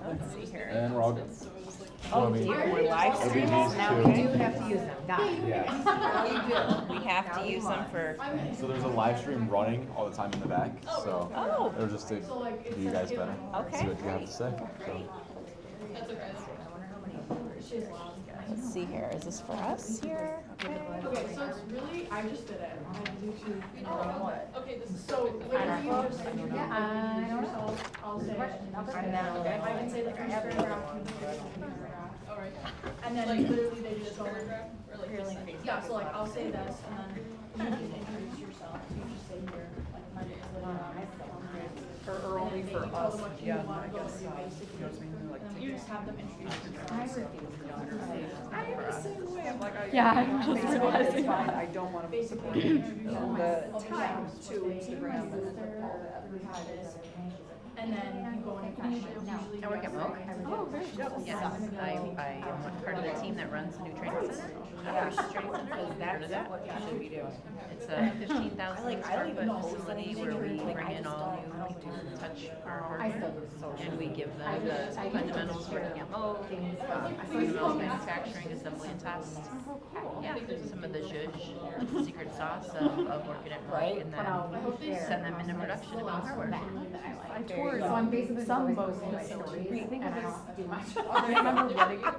Let's see here. And we're all good. Oh dear, we're live It'll be streaming, these now two. we do have to use them, got it. Yes. Now you do, we have to use them for. So there's a live stream running all the time in the back, so Oh. it was just to do you guys better. Okay. See what you have to say. So. That's okay. Let's see here, is this for us here? Okay, so it's really, I just did it on YouTube. What? Okay, this is So literally you just introduce I don't know. yourself, I'll say. I'm not. I can say like, I'm starting around. all right. And then Like, literally they just go in. Paragraph or like Really just- face. Yeah, so like I'll say this and then you can introduce yourself. So you just say here, like my name is Lydia. Or only And then for you tell us, them what you yeah, want I to go guess, through basically. you know what I mean, like And then you just have them introduce themselves. I refuse to I am the same way, I'm like, I. Yeah, I'm just It's realizing fine, that. I don't wanna put Basically, the introduce time yourself. to Instagram and all that. And then you go into questions, usually. I work at you Moog. ask- Oh, very cool. Yes, I am part of the team that runs the new training center. First training center. Because that's what you should be doing. It's a 15,000 I square don't even know foot who's facility anything where we like, bring I in just all don't- new I don't people do to touch our I still hardware. do social. And we give them the fundamentals working at Moog, fundamentals manufacturing, assembly and test. Yeah, some of the zhuzh, the secret sauce of working at Moog, and then send them into production about hardware. I toured, so I'm basically some most facilities, and I don't do much. I remember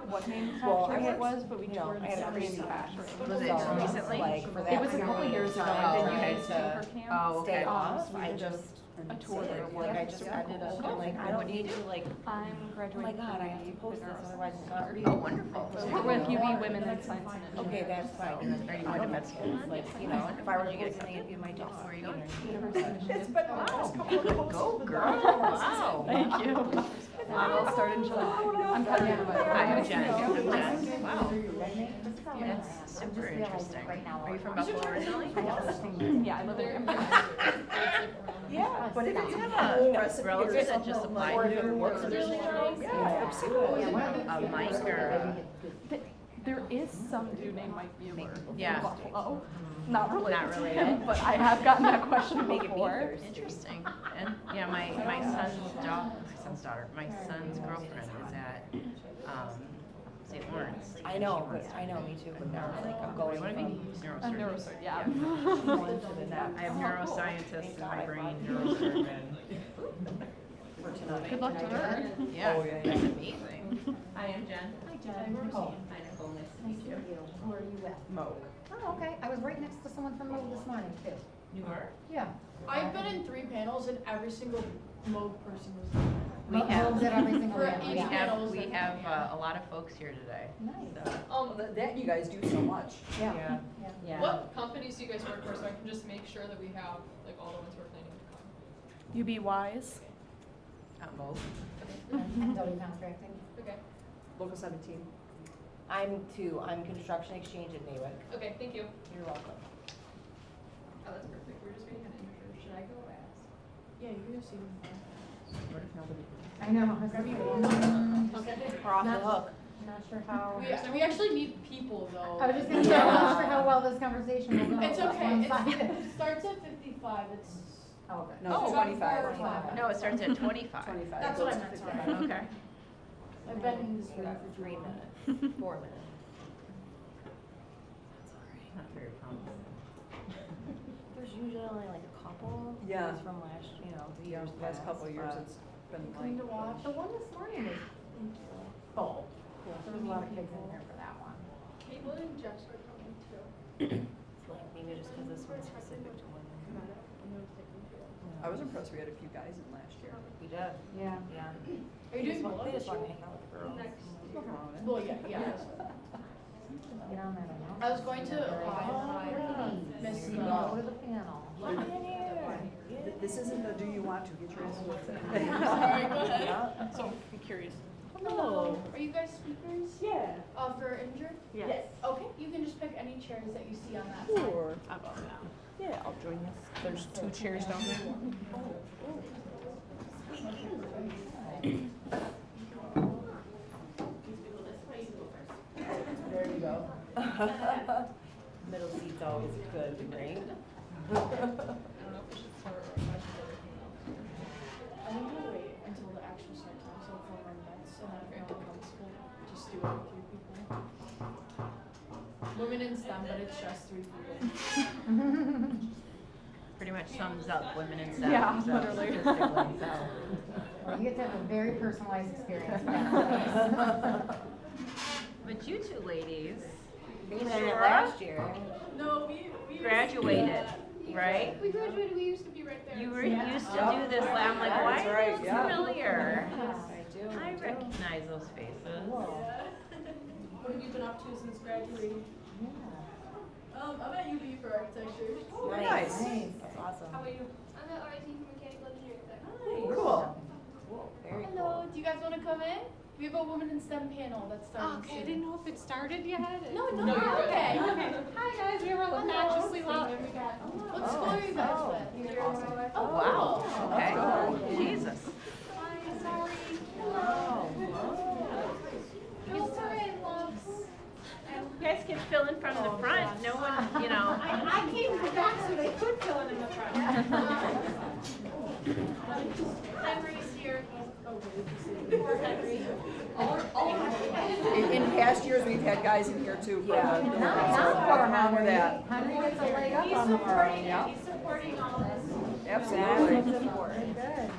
what manufacturer it was, but we toured I had a crazy factory. Was it So, recently? like, for that It was a couple period years of ago. time, Oh, I okay. had to Oh, okay. stay off, I just a tour there, like I just ended up, I'm like, I don't need to like, I'm oh graduating. my god, I have to post this, otherwise it's not reading. Oh, wonderful. With UB Women in Science and Engineering. Okay, that's fine, and then Are you going to med school? like, you know, if I were posting, it'd be my dog. Where are you going? It's been the last couple of months. Go, girl. Wow. Thank you. And I will start in July. I'm cutting out my. Hi, I'm Jen. I'm Jen. Wow. That's super interesting. Are you from Buffalo originally? Yeah, I live in. Yeah, but if Do you have a relative that just applied to work for this role? Yeah, absolutely. A Mike or There is some dude named Mike Bueller. Yeah. Buffalo. Not related. Not related. But I have gotten that question before. Interesting. And yeah, my son's girlfriend is at St. Lawrence. I know, but I know, me too, but now it's like I'm going What do you mean? A neurosurgeon, yeah. I have neuroscientists in my brain, neurosurgeon. for tonight. Good luck to her. Yeah, Oh, yeah, that's yeah. amazing. Hi, I'm Jen. Hi, Jen. I'm Nicole. Hi, Nicole. Nice to meet you. Where are you at? Mo. Oh, okay, I was right next to someone from Moog this morning too. You are? Yeah. I've been in 3 panels and every single Moog person was there. We have, Moog's at every single For panel, each yeah. panel. we have a lot of folks here today. Nice. That you guys do so much. Yeah. Yeah. What companies do you guys work for, so I can just make sure that we have, like, all the ones we're planning to come? UB Wise. At Moog. Doty Contracting. Okay, Local 17. I'm Construction Exchange in Naywick. okay, thank you. You're welcome. Oh, that's perfect, we're just waiting on an intro, should I go ask? Yeah, you're gonna see them. What if nobody? I know. Okay. We're off the hook. Not sure how. We actually need people though. I was just gonna say, I'm not sure how well this conversation will go. It's okay, it starts at 55, it's. Oh, okay. No, Oh, 25. 25. No, it starts at 25. 25. That's what I meant, sorry. Okay. I've been in this You room got for 3 3 minutes. minutes, 4 minutes. Not very promising. There's usually only like a couple. Yeah. It was from last, the Yeah, years last past, couple of years, but it's been Come to like, watch. The one this morning was full. There was a lot of kids in here for that one. Caitlin and Jess are coming too. It's like maybe just because this one's specific to women. I was impressed we had a few guys in last year. We did. Yeah. Yeah. Are you doing both They this just want to year? hang out with the girls. Nothing wrong with it. Well, yeah. Get on that announcement. I was going to apply and miss You go to the panel. This isn't the do you want to, get your ass with it. Sorry, go ahead. Yeah. So, I'm curious. Hello. Are you guys speakers? Yeah. For injured? Yes. Okay, you can just pick any chairs that you see on that side. Sure. Yeah, I'll join you. There's 2 chairs down there. There you go. Middle seat's always good, right? I think we'll wait until the actual start time, so 4 more minutes, and then if no one comes, we'll just do it with 3 people. Women in STEM, but it's just 3 people. Pretty much sums up women in STEM. Yeah, so literally. statistically, so. Well, you get to have a very personalized experience. But you two ladies We met it last year. No, we graduated, right? We graduated, we used to be right there. You were used to do this, I'm like, why That's are right, those yeah. familiar? I do. I recognize those faces. What have you been up to since graduating? I'm at UB for architecture. Oh, Nice. nice. That's awesome. How about you? I'm at RIT for mechanical engineering. Cool. Cool. Very Hello, cool. do you guys want to come in? We have a woman in STEM panel that's starting Okay, I soon. didn't know if it started yet. No, you're good. okay. Hi guys, we were obnoxiously loud. What school are you guys with? Oh, wow, okay. Jesus. Hi, sorry. Hello. Go for it, loves. You guys can fill in from the front, no one, you know. I came to back so they could fill in the front. Henry's here. Poor Henry. In past years, we've had guys in here too. Yeah. Nothing Not wrong with that. Henry gets a leg up He's on the world. supporting, he's supporting all this. Absolutely. Good.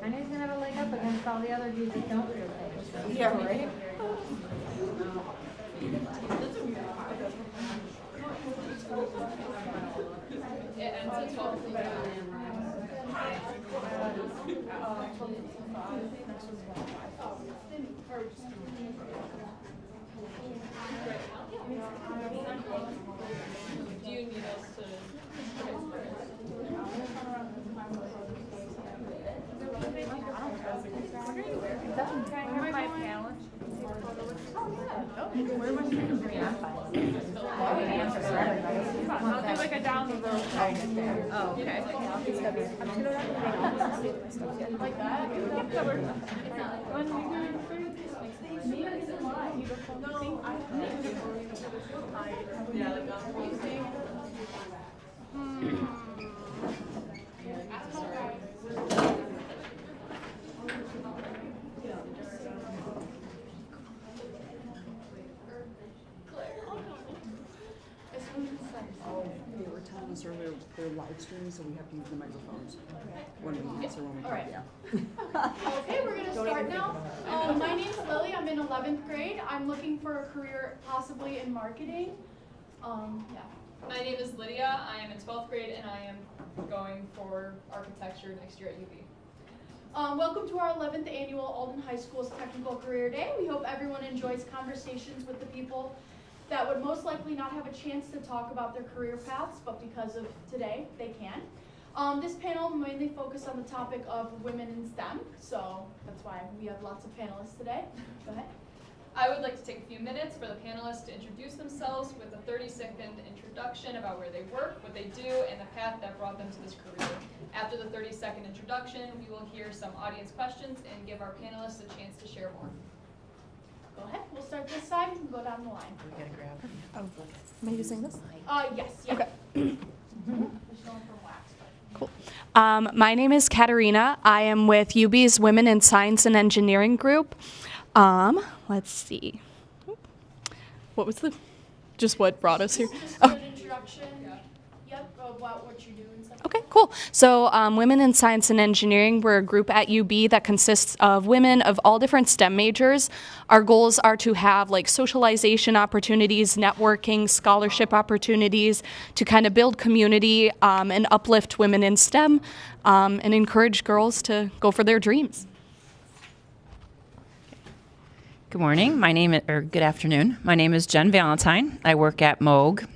Henry's gonna have a leg up against all the other dudes that don't do things. Yeah, right? It ends at 12:45. Do you need us to? I'll do like a down the road. Oh, okay. Like that? No, I They were telling us earlier, they're live streaming, so we have to use the microphones when we answer when we All talk, right. yeah. Okay, we're gonna start now. My name's Lily, I'm in 11th grade. I'm looking for a career possibly in marketing. Yeah. My name is Lydia. I am in 12th grade and I am going for architecture next year at UB. Welcome to our 11th annual Alden High School's Technical Career Day. We hope everyone enjoys conversations with the people that would most likely not have a chance to talk about their career paths, but because of today, they can. This panel will mainly focus on the topic of women in STEM, so that's why we have lots of panelists today. Go ahead. I would like to take a few minutes for the panelists to introduce themselves with a 30-second introduction about where they work, what they do, and the path that brought them to this career. After the 30-second introduction, we will hear some audience questions and give our panelists a chance to share more. Go ahead, we'll start this side and go down the line. We gotta grab. Oh, am I using this? Yes, yeah. Okay. There's no one from Wax, but. Cool. My name is Katerina. I am with UB's Women in Science and Engineering group. Let's see. What was just what brought us here? Just an introduction. Yep, about what you're doing. Stuff. Okay, cool. So Women in Science and Engineering, we're a group at UB that consists of women of all different STEM majors. Our goals are to have like socialization opportunities, networking, scholarship opportunities, to kind of build community and uplift women in STEM and encourage girls to go for their dreams. Good morning, good afternoon. My name is Jen Valentine. I work at Moog.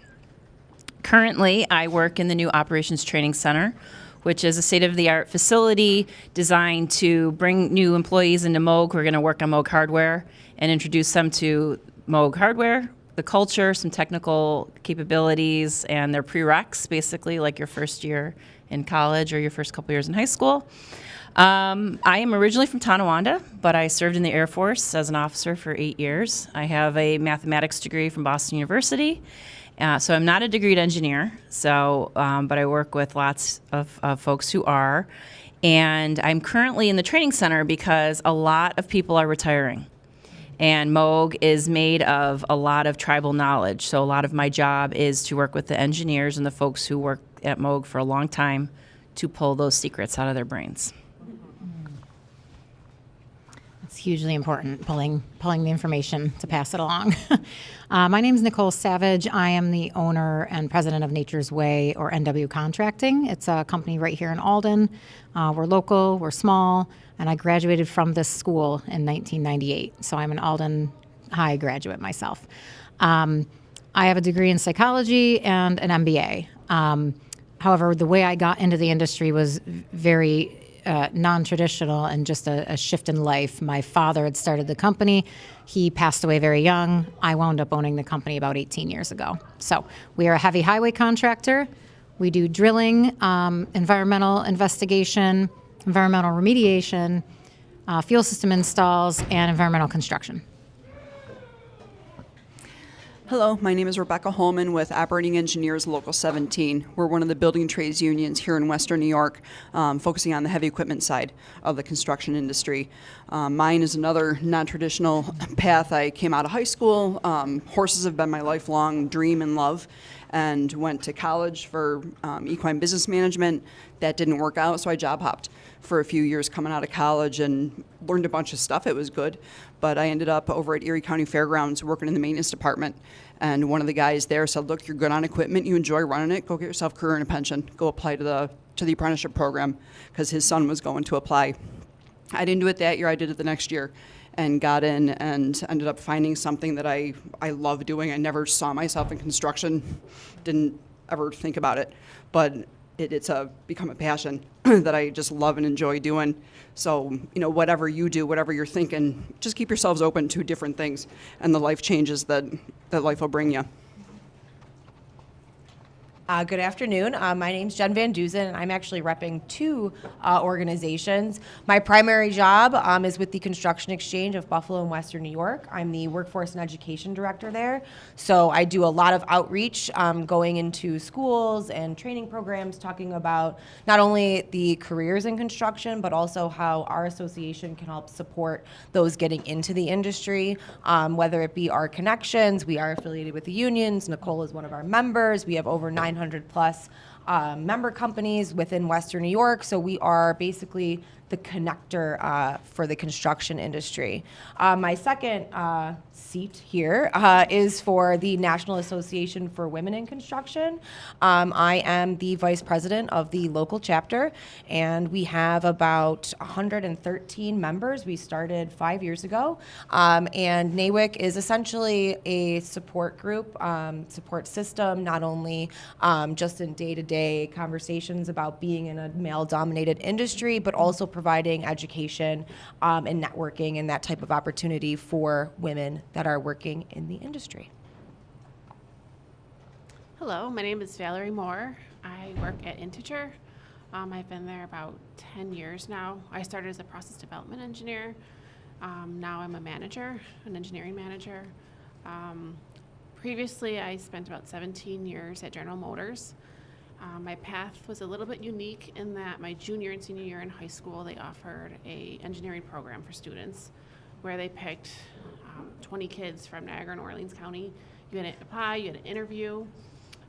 Currently, I work in the new Operations Training Center, which is a state-of-the-art facility designed to bring new employees into Moog. We're going to work on Moog hardware and introduce them to Moog hardware, the culture, some technical capabilities, and their prereqs, basically like your first year in college or your first couple years in high school. I am originally from Tonawanda, but I served in the Air Force as an officer for 8 years. I have a mathematics degree from Boston University. So I'm not a degreed engineer, but I work with lots of folks who are. And I'm currently in the training center because a lot of people are retiring. And Moog is made of a lot of tribal knowledge. So a lot of my job is to work with the engineers and the folks who work at Moog for a long time to pull those secrets out of their brains. It's hugely important, pulling the information to pass it along. My name is Nicole Savage. I am the owner and president of Nature's Way, or NW Contracting. It's a company right here in Alden. We're local, we're small, and I graduated from this school in 1998. So I'm an Alden High graduate myself. I have a degree in psychology and an MBA. However, the way I got into the industry was very non-traditional and just a shift in life. My father had started the company. He passed away very young. I wound up owning the company about 18 years ago. So we are a heavy highway contractor. We do drilling, environmental investigation, environmental remediation, fuel system installs, and environmental construction. Hello, my name is Rebecca Holman with Operating Engineers Local 17. We're one of the building trades unions here in Western New York, focusing on the heavy equipment side of the construction industry. Mine is another non-traditional path. I came out of high school. Horses have been my lifelong dream and love, and went to college for equine business management. That didn't work out, so I job hopped for a few years coming out of college and learned a bunch of stuff. It was good, but I ended up over at Erie County Fairgrounds working in the maintenance department. And one of the guys there said, look, you're good on equipment, you enjoy running it, go get yourself a career and a pension. Go apply to the apprenticeship program, because his son was going to apply. I didn't do it that year, I did it the next year, and got in and ended up finding something that I love doing. I never saw myself in construction, didn't ever think about it, but it's become a passion that I just love and enjoy doing. So, whatever you do, whatever you're thinking, just keep yourselves open to different things and the life changes that life will bring you. Good afternoon. My name's Jen Van Duzen, and I'm actually repping two organizations. My primary job is with the Construction Exchange of Buffalo and Western New York. I'm the Workforce and Education Director there. So I do a lot of outreach, going into schools and training programs, talking about not only the careers in construction, but also how our association can help support those getting into the industry, whether it be our connections. We are affiliated with the unions. Nicole is one of our members. We have over 900 plus member companies within Western New York. So we are basically the connector for the construction industry. My second seat here is for the National Association for Women in Construction. I am the vice president of the local chapter, and we have about 113 members. We started 5 years ago, and NAWIC is essentially a support group, support system, not only just in day-to-day conversations about being in a male-dominated industry, but also providing education and networking and that type of opportunity for women that are working in the industry. Hello, my name is Valerie Moore. I work at Integer. I've been there about 10 years now. I started as a process development engineer. Now I'm a manager, an engineering manager. Previously, I spent about 17 years at General Motors. My path was a little bit unique in that my junior and senior year in high school, they offered an engineering program for students where they picked 20 kids from Niagara and Orleans County. You had to apply, you had an interview.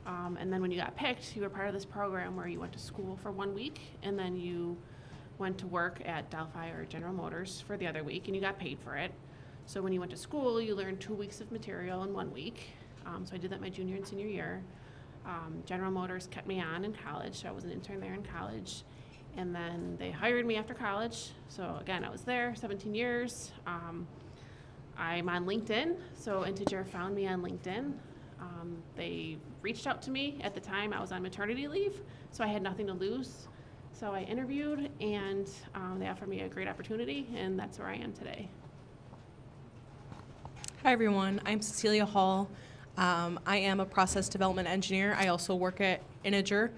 And then when you got picked, you were part of this program where you went to school for 1 week, and then you went to work at Delphi or General Motors for the other week, and you got paid for it. So when you went to school, you learned 2 weeks of material in 1 week. So I did that my junior and senior year. General Motors kept me on in college, so I was an intern there in college. And then they hired me after college. So again, I was there 17 years. I'm on LinkedIn, so Integer found me on LinkedIn. They reached out to me. At the time, I was on maternity leave, so I had nothing to lose. So I interviewed, and they offered me a great opportunity, and that's where I am today. Hi everyone, I'm Cecilia Hall. I am a process development engineer. I also work at Integer.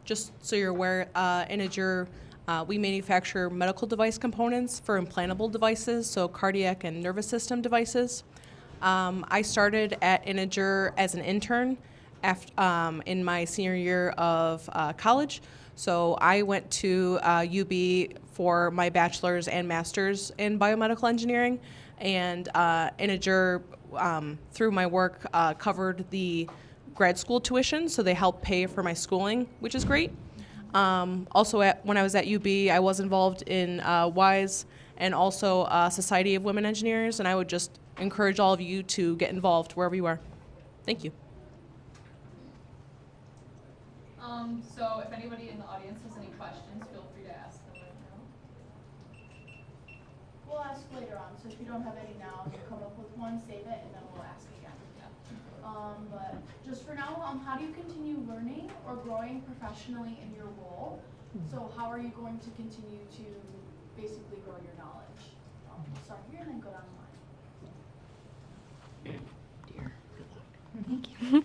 Just so you're aware, Integer, we manufacture medical device components for implantable devices, so cardiac and nervous system devices. I started at Integer as an intern in my senior year of college. So I went to UB for my bachelor's and master's in biomedical engineering, and Integer, through my work, covered the grad school tuition, so they helped pay for my schooling, which is great. Also, when I was at UB, I was involved in WISE and also Society of Women Engineers, and I would just encourage all of you to get involved wherever you are. Thank you. So if anybody in the audience has any questions, feel free to ask them right now. We'll ask later on, so if you don't have any now, you come up with one, save it, and then we'll ask again. But just for now, how do you continue learning or growing professionally in your role? So how are you going to continue to basically grow your knowledge? We'll start here and then go down the line. Thank you.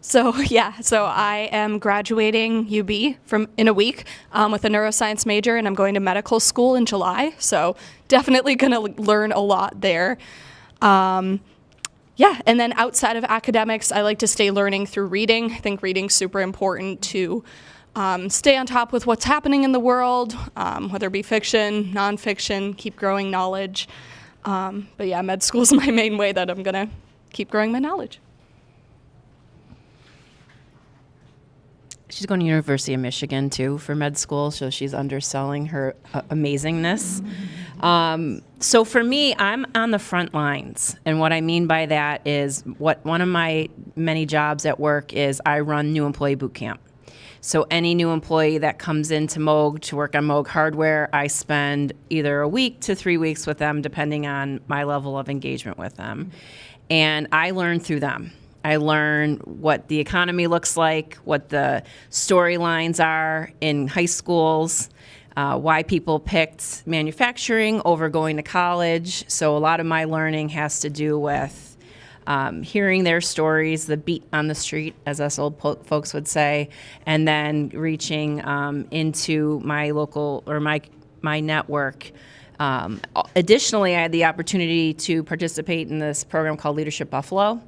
So I am graduating UB in a week with a neuroscience major, and I'm going to medical school in July. So definitely going to learn a lot there. And then outside of academics, I like to stay learning through reading. I think reading's super important to stay on top with what's happening in the world, whether it be fiction, nonfiction, keep growing knowledge. Med school is my main way that I'm going to keep growing my knowledge. She's going to University of Michigan too for med school, so she's underselling her amazingness. So for me, I'm on the front lines, and what I mean by that is one of my many jobs at work is I run new employee boot camp. So any new employee that comes into Moog to work on Moog hardware, I spend either a week to 3 weeks with them, depending on my level of engagement with them. And I learn through them. I learn what the economy looks like, what the storylines are in high schools, why people picked manufacturing over going to college. So a lot of my learning has to do with hearing their stories, the beat on the street, as us old folks would say, and then reaching into my local or my network. Additionally, I had the opportunity to participate in this program called Leadership Buffalo.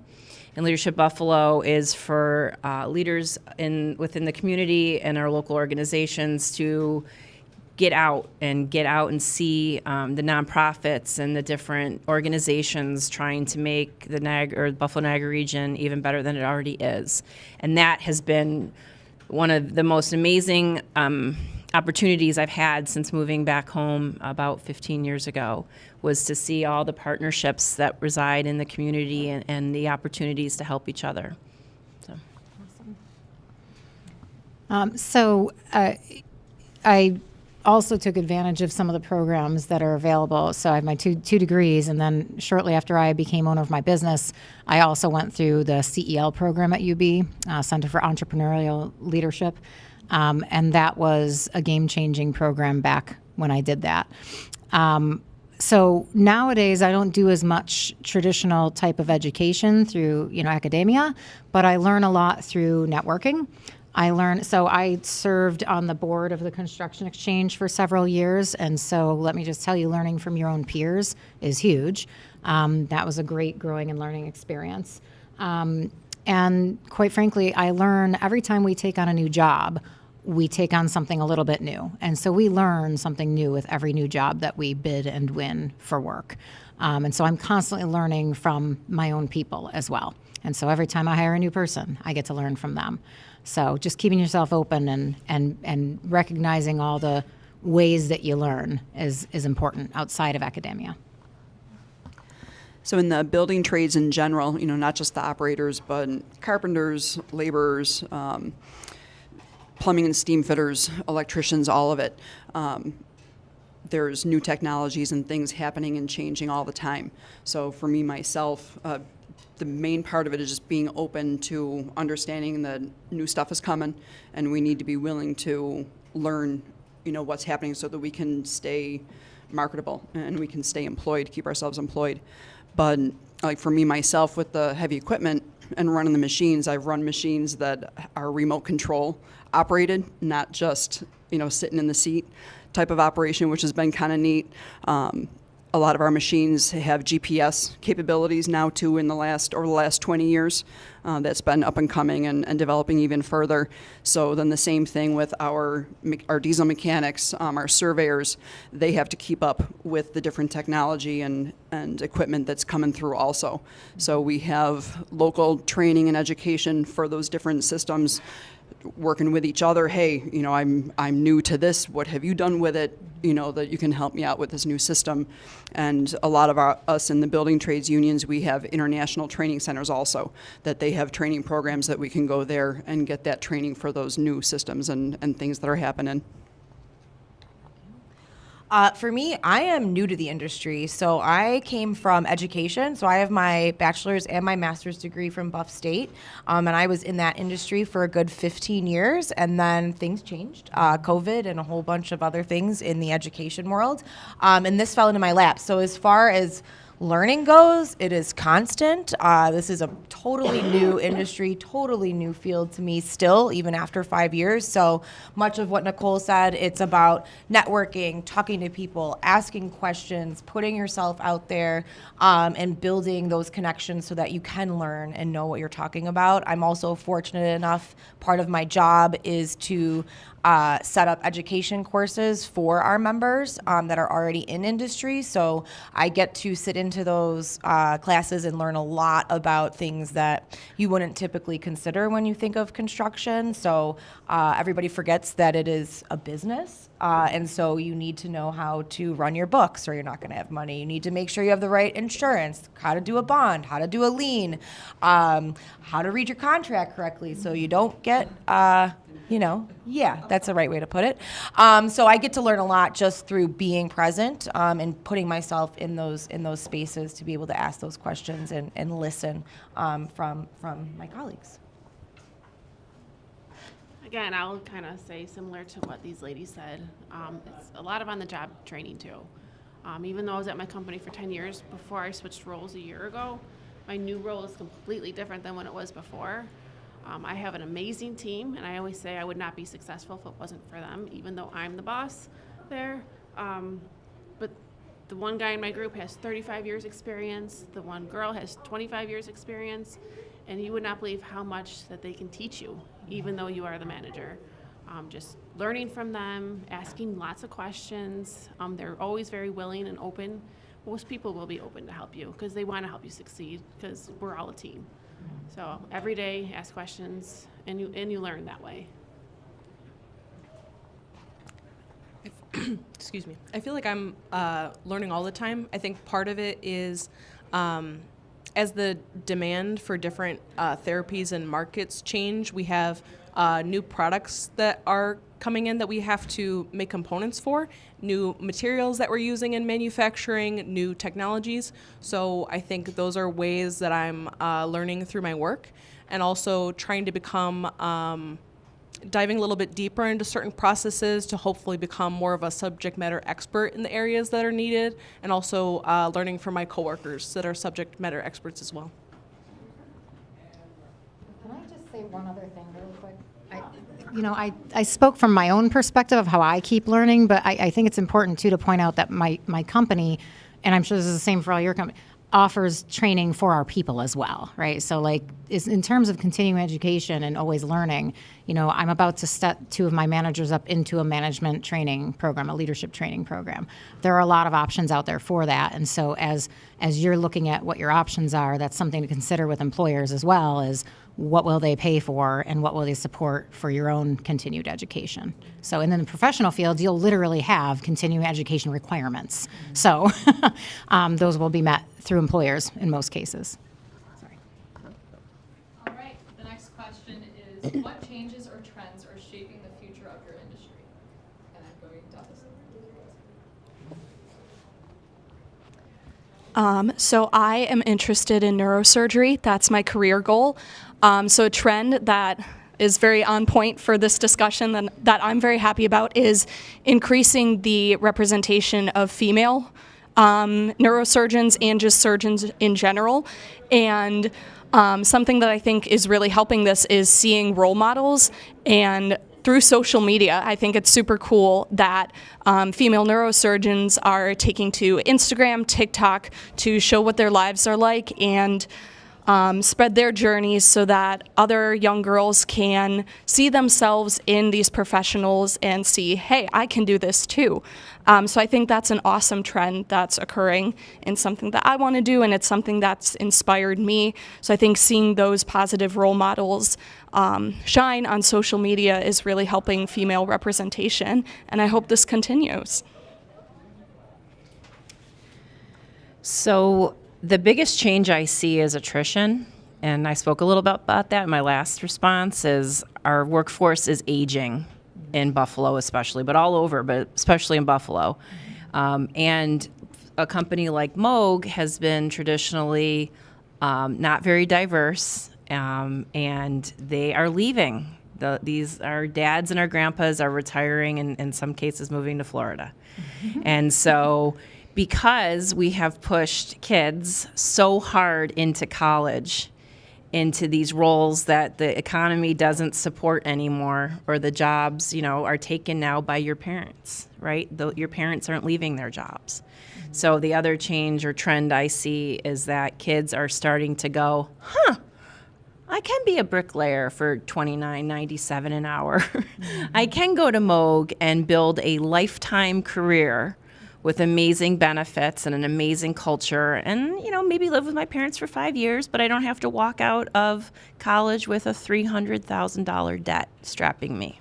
And Leadership Buffalo is for leaders within the community and our local organizations to get out and see the nonprofits and the different organizations trying to make the Buffalo Niagara region even better than it already is. And that has been one of the most amazing opportunities I've had since moving back home about 15 years ago, was to see all the partnerships that reside in the community and the opportunities to help each other. I also took advantage of some of the programs that are available. So I have my two degrees, and then shortly after I became owner of my business, I also went through the CEL program at UB, Center for Entrepreneurial Leadership. And that was a game-changing program back when I did that. So nowadays, I don't do as much traditional type of education through, academia, but I learn a lot through networking. So I served on the board of the Construction Exchange for several years, and so let me just tell you, learning from your own peers is huge. That was a great growing and learning experience. And quite frankly, I learn every time we take on a new job, we take on something a little bit new. And so we learn something new with every new job that we bid and win for work. And so I'm constantly learning from my own people as well. And so every time I hire a new person, I get to learn from them. So just keeping yourself open and recognizing all the ways that you learn is important outside of academia. So in the building trades in general, you know, not just the operators, but carpenters, laborers, plumbing and steam fitters, electricians, all of it. There's new technologies and things happening and changing all the time. So for me, myself, the main part of it is just being open to understanding that new stuff is coming, and we need to be willing to learn, you know, what's happening so that we can stay marketable and we can stay employed, keep ourselves employed. But like for me, myself, with the heavy equipment and running the machines, I've run machines that are remote control operated, not just, you know, sitting in the seat type of operation, which has been kind of neat. A lot of our machines have GPS capabilities now too in the last 20 years. That's been up and coming and developing even further. So then the same thing with our diesel mechanics, our surveyors, they have to keep up with the different technology and equipment that's coming through also. So we have local training and education for those different systems, working with each other. Hey, you know, I'm new to this. What have you done with it? You know, that you can help me out with this new system. And a lot of us in the building trades unions, we have international training centers also, that they have training programs that we can go there and get that training for those new systems and things that are happening. For me, I am new to the industry, so I came from education. So I have my bachelor's and my master's degree from Buff State, and I was in that industry for a good 15 years, and then things changed, COVID and a whole bunch of other things in the education world, and this fell into my lap. So as far as learning goes, it is constant. This is a totally new industry, totally new field to me still, even after 5 years. So much of what Nicole said, it's about networking, talking to people, asking questions, putting yourself out there, and building those connections so that you can learn and know what you're talking about. I'm also fortunate enough, part of my job is to set up education courses for our members that are already in industry. So I get to sit into those classes and learn a lot about things that you wouldn't typically consider when you think of construction. So everybody forgets that it is a business. And so you need to know how to run your books or you're not going to have money. You need to make sure you have the right insurance, how to do a bond, how to do a lien, how to read your contract correctly so you don't get that's the right way to put it. So I get to learn a lot just through being present and putting myself in those spaces to be able to ask those questions and listen from my colleagues. Again, I'll kind of say similar to what these ladies said. It's a lot of on-the-job training too. Even though I was at my company for 10 years before I switched roles a year ago, my new role is completely different than what it was before. I have an amazing team, and I always say I would not be successful if it wasn't for them, even though I'm the boss there. But the one guy in my group has 35 years experience, the one girl has 25 years experience, and you would not believe how much that they can teach you, even though you are the manager. Just learning from them, asking lots of questions. They're always very willing and open. Most people will be open to help you because they want to help you succeed because we're all a team. So every day, ask questions, and you learn that way. Excuse me. I feel like I'm learning all the time. I think part of it is as the demand for different therapies and markets change, we have new products that are coming in that we have to make components for, new materials that we're using in manufacturing, new technologies. So I think those are ways that I'm learning through my work, and also trying to become diving a little bit deeper into certain processes to hopefully become more of a subject matter expert in the areas that are needed, and also learning from my coworkers that are subject matter experts as well. Can I just say one other thing real quick? I spoke from my own perspective of how I keep learning, but I think it's important too to point out that my company, and I'm sure this is the same for all your company, offers training for our people as well, right? So like in terms of continuing education and always learning, I'm about to set 2 of my managers up into a management training program, a leadership training program. There are a lot of options out there for that. And so as as you're looking at what your options are, that's something to consider with employers as well, is what will they pay for and what will they support for your own continued education. So, and in the professional field, you'll literally have continuing education requirements. So those will be met through employers in most cases. All right, the next question is, what changes or trends are shaping the future of your industry? And I'm going to So I am interested in neurosurgery. That's my career goal. So a trend that is very on point for this discussion that I'm very happy about is increasing the representation of female neurosurgeons and just surgeons in general. And something that I think is really helping this is seeing role models, and through social media, I think it's super cool that female neurosurgeons are taking to Instagram, TikTok to show what their lives are like and spread their journeys so that other young girls can see themselves in these professionals and see, hey, I can do this too. So I think that's an awesome trend that's occurring and something that I want to do, and it's something that's inspired me. So I think seeing those positive role models shine on social media is really helping female representation, and I hope this continues. So the biggest change I see is attrition, and I spoke a little bit about that in my last response, is our workforce is aging in Buffalo especially, but all over, but especially in Buffalo. And a company like Moog has been traditionally not very diverse, and they are leaving. These our dads and our grandpas are retiring, and in some cases moving to Florida. And so because we have pushed kids so hard into college, into these roles that the economy doesn't support anymore, or the jobs, are taken now by your parents, right? Your parents aren't leaving their jobs. So the other change or trend I see is that kids are starting to go, I can be a bricklayer for $29.97 an hour. I can go to Moog and build a lifetime career with amazing benefits and an amazing culture, and maybe live with my parents for 5 years, but I don't have to walk out of college with a $300,000 debt strapping me.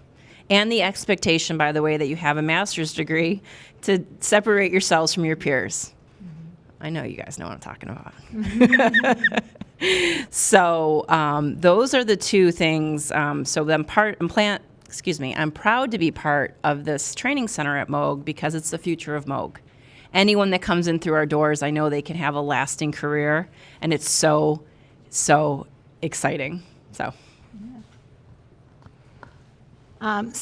And the expectation, by the way, that you have a master's degree to separate yourselves from your peers. I know you guys know what I'm talking about. So those are the two things. I'm proud to be part of this training center at Moog because it's the future of Moog. Anyone that comes in through our doors, I know they can have a lasting career, and it's so, so exciting. I'm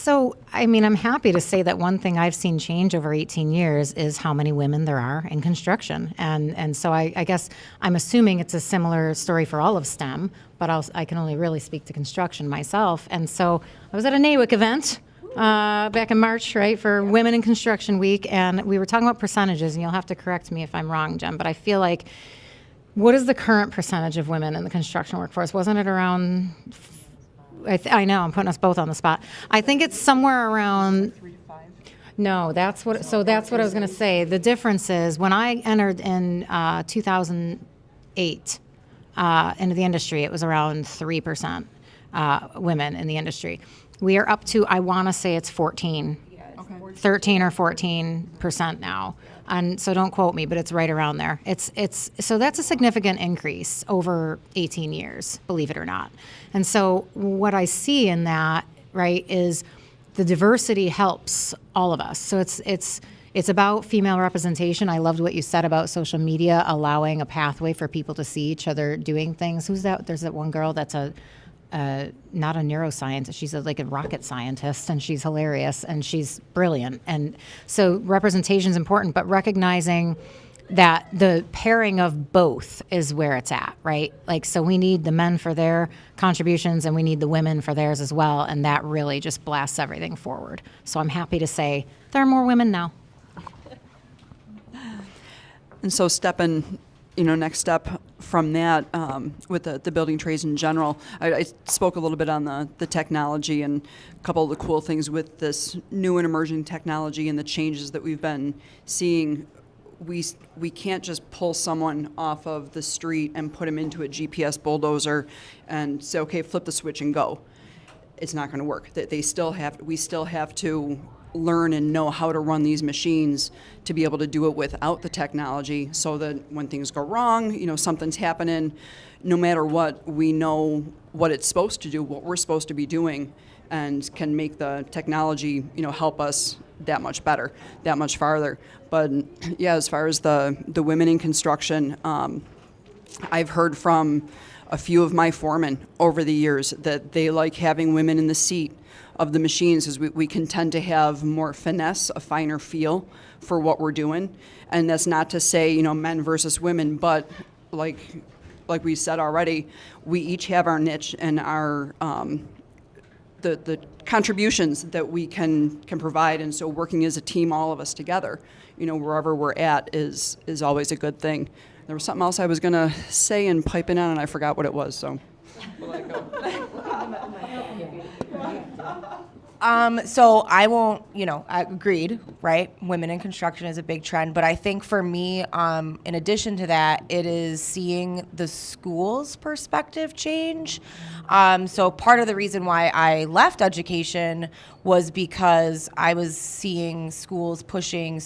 happy to say that one thing I've seen change over 18 years is how many women there are in construction. And so I guess I'm assuming it's a similar story for all of STEM, but I can only really speak to construction myself. And so I was at a NAWIC event back in March, right, for Women in Construction Week, and we were talking about percentages, and you'll have to correct me if I'm wrong, Jen, but I feel like, what is the current percentage of women in the construction workforce? Wasn't it around... I know, I'm putting us both on the spot. I think it's somewhere around... 3 to 5. No, that's what I was going to say. The difference is, when I entered in 2008 into the industry, it was around 3% women in the industry. We are up to, I want to say it's 13 or 14% now. And so don't quote me, but it's right around there. So that's a significant increase over 18 years, believe it or not. And so what I see in that, right, is the diversity helps all of us. So it's about female representation. I loved what you said about social media allowing a pathway for people to see each other doing things. Who's that? There's that one girl that's not a neuroscientist. She's like a rocket scientist, and she's hilarious, and she's brilliant. And so representation is important, but recognizing that the pairing of both is where it's at, right? Like, so we need the men for their contributions, and we need the women for theirs as well, and that really just blasts everything forward. So I'm happy to say there are more women now. And so next step from that, with the building trades in general, I spoke a little bit on the technology and a couple of the cool things with this new and emerging technology and the changes that we've been seeing we can't just pull someone off of the street and put them into a GPS bulldozer and say, okay, flip the switch and go. It's not going to work. We still have to learn and know how to run these machines to be able to do it without the technology, so that when things go wrong, something's happening, no matter what, we know what it's supposed to do, what we're supposed to be doing, and can make the technology, help us that much better, that much farther. But yeah, as far as the women in construction, I've heard from a few of my foremen over the years that they like having women in the seat of the machines, because we can tend to have more finesse, a finer feel for what we're doing. And that's not to say, men versus women, but like we said already, we each have our niche and our the contributions that we can provide. And so working as a team, all of us together, wherever we're at is always a good thing. There was something else I was going to say and pipe in on, and I forgot what it was, so we'll let it go. So I won't, I agreed, right? Women in construction is a big trend, but I think for me, in addition to that, it is seeing the school's perspective change. So part of the reason why I left education was because I was seeing schools pushing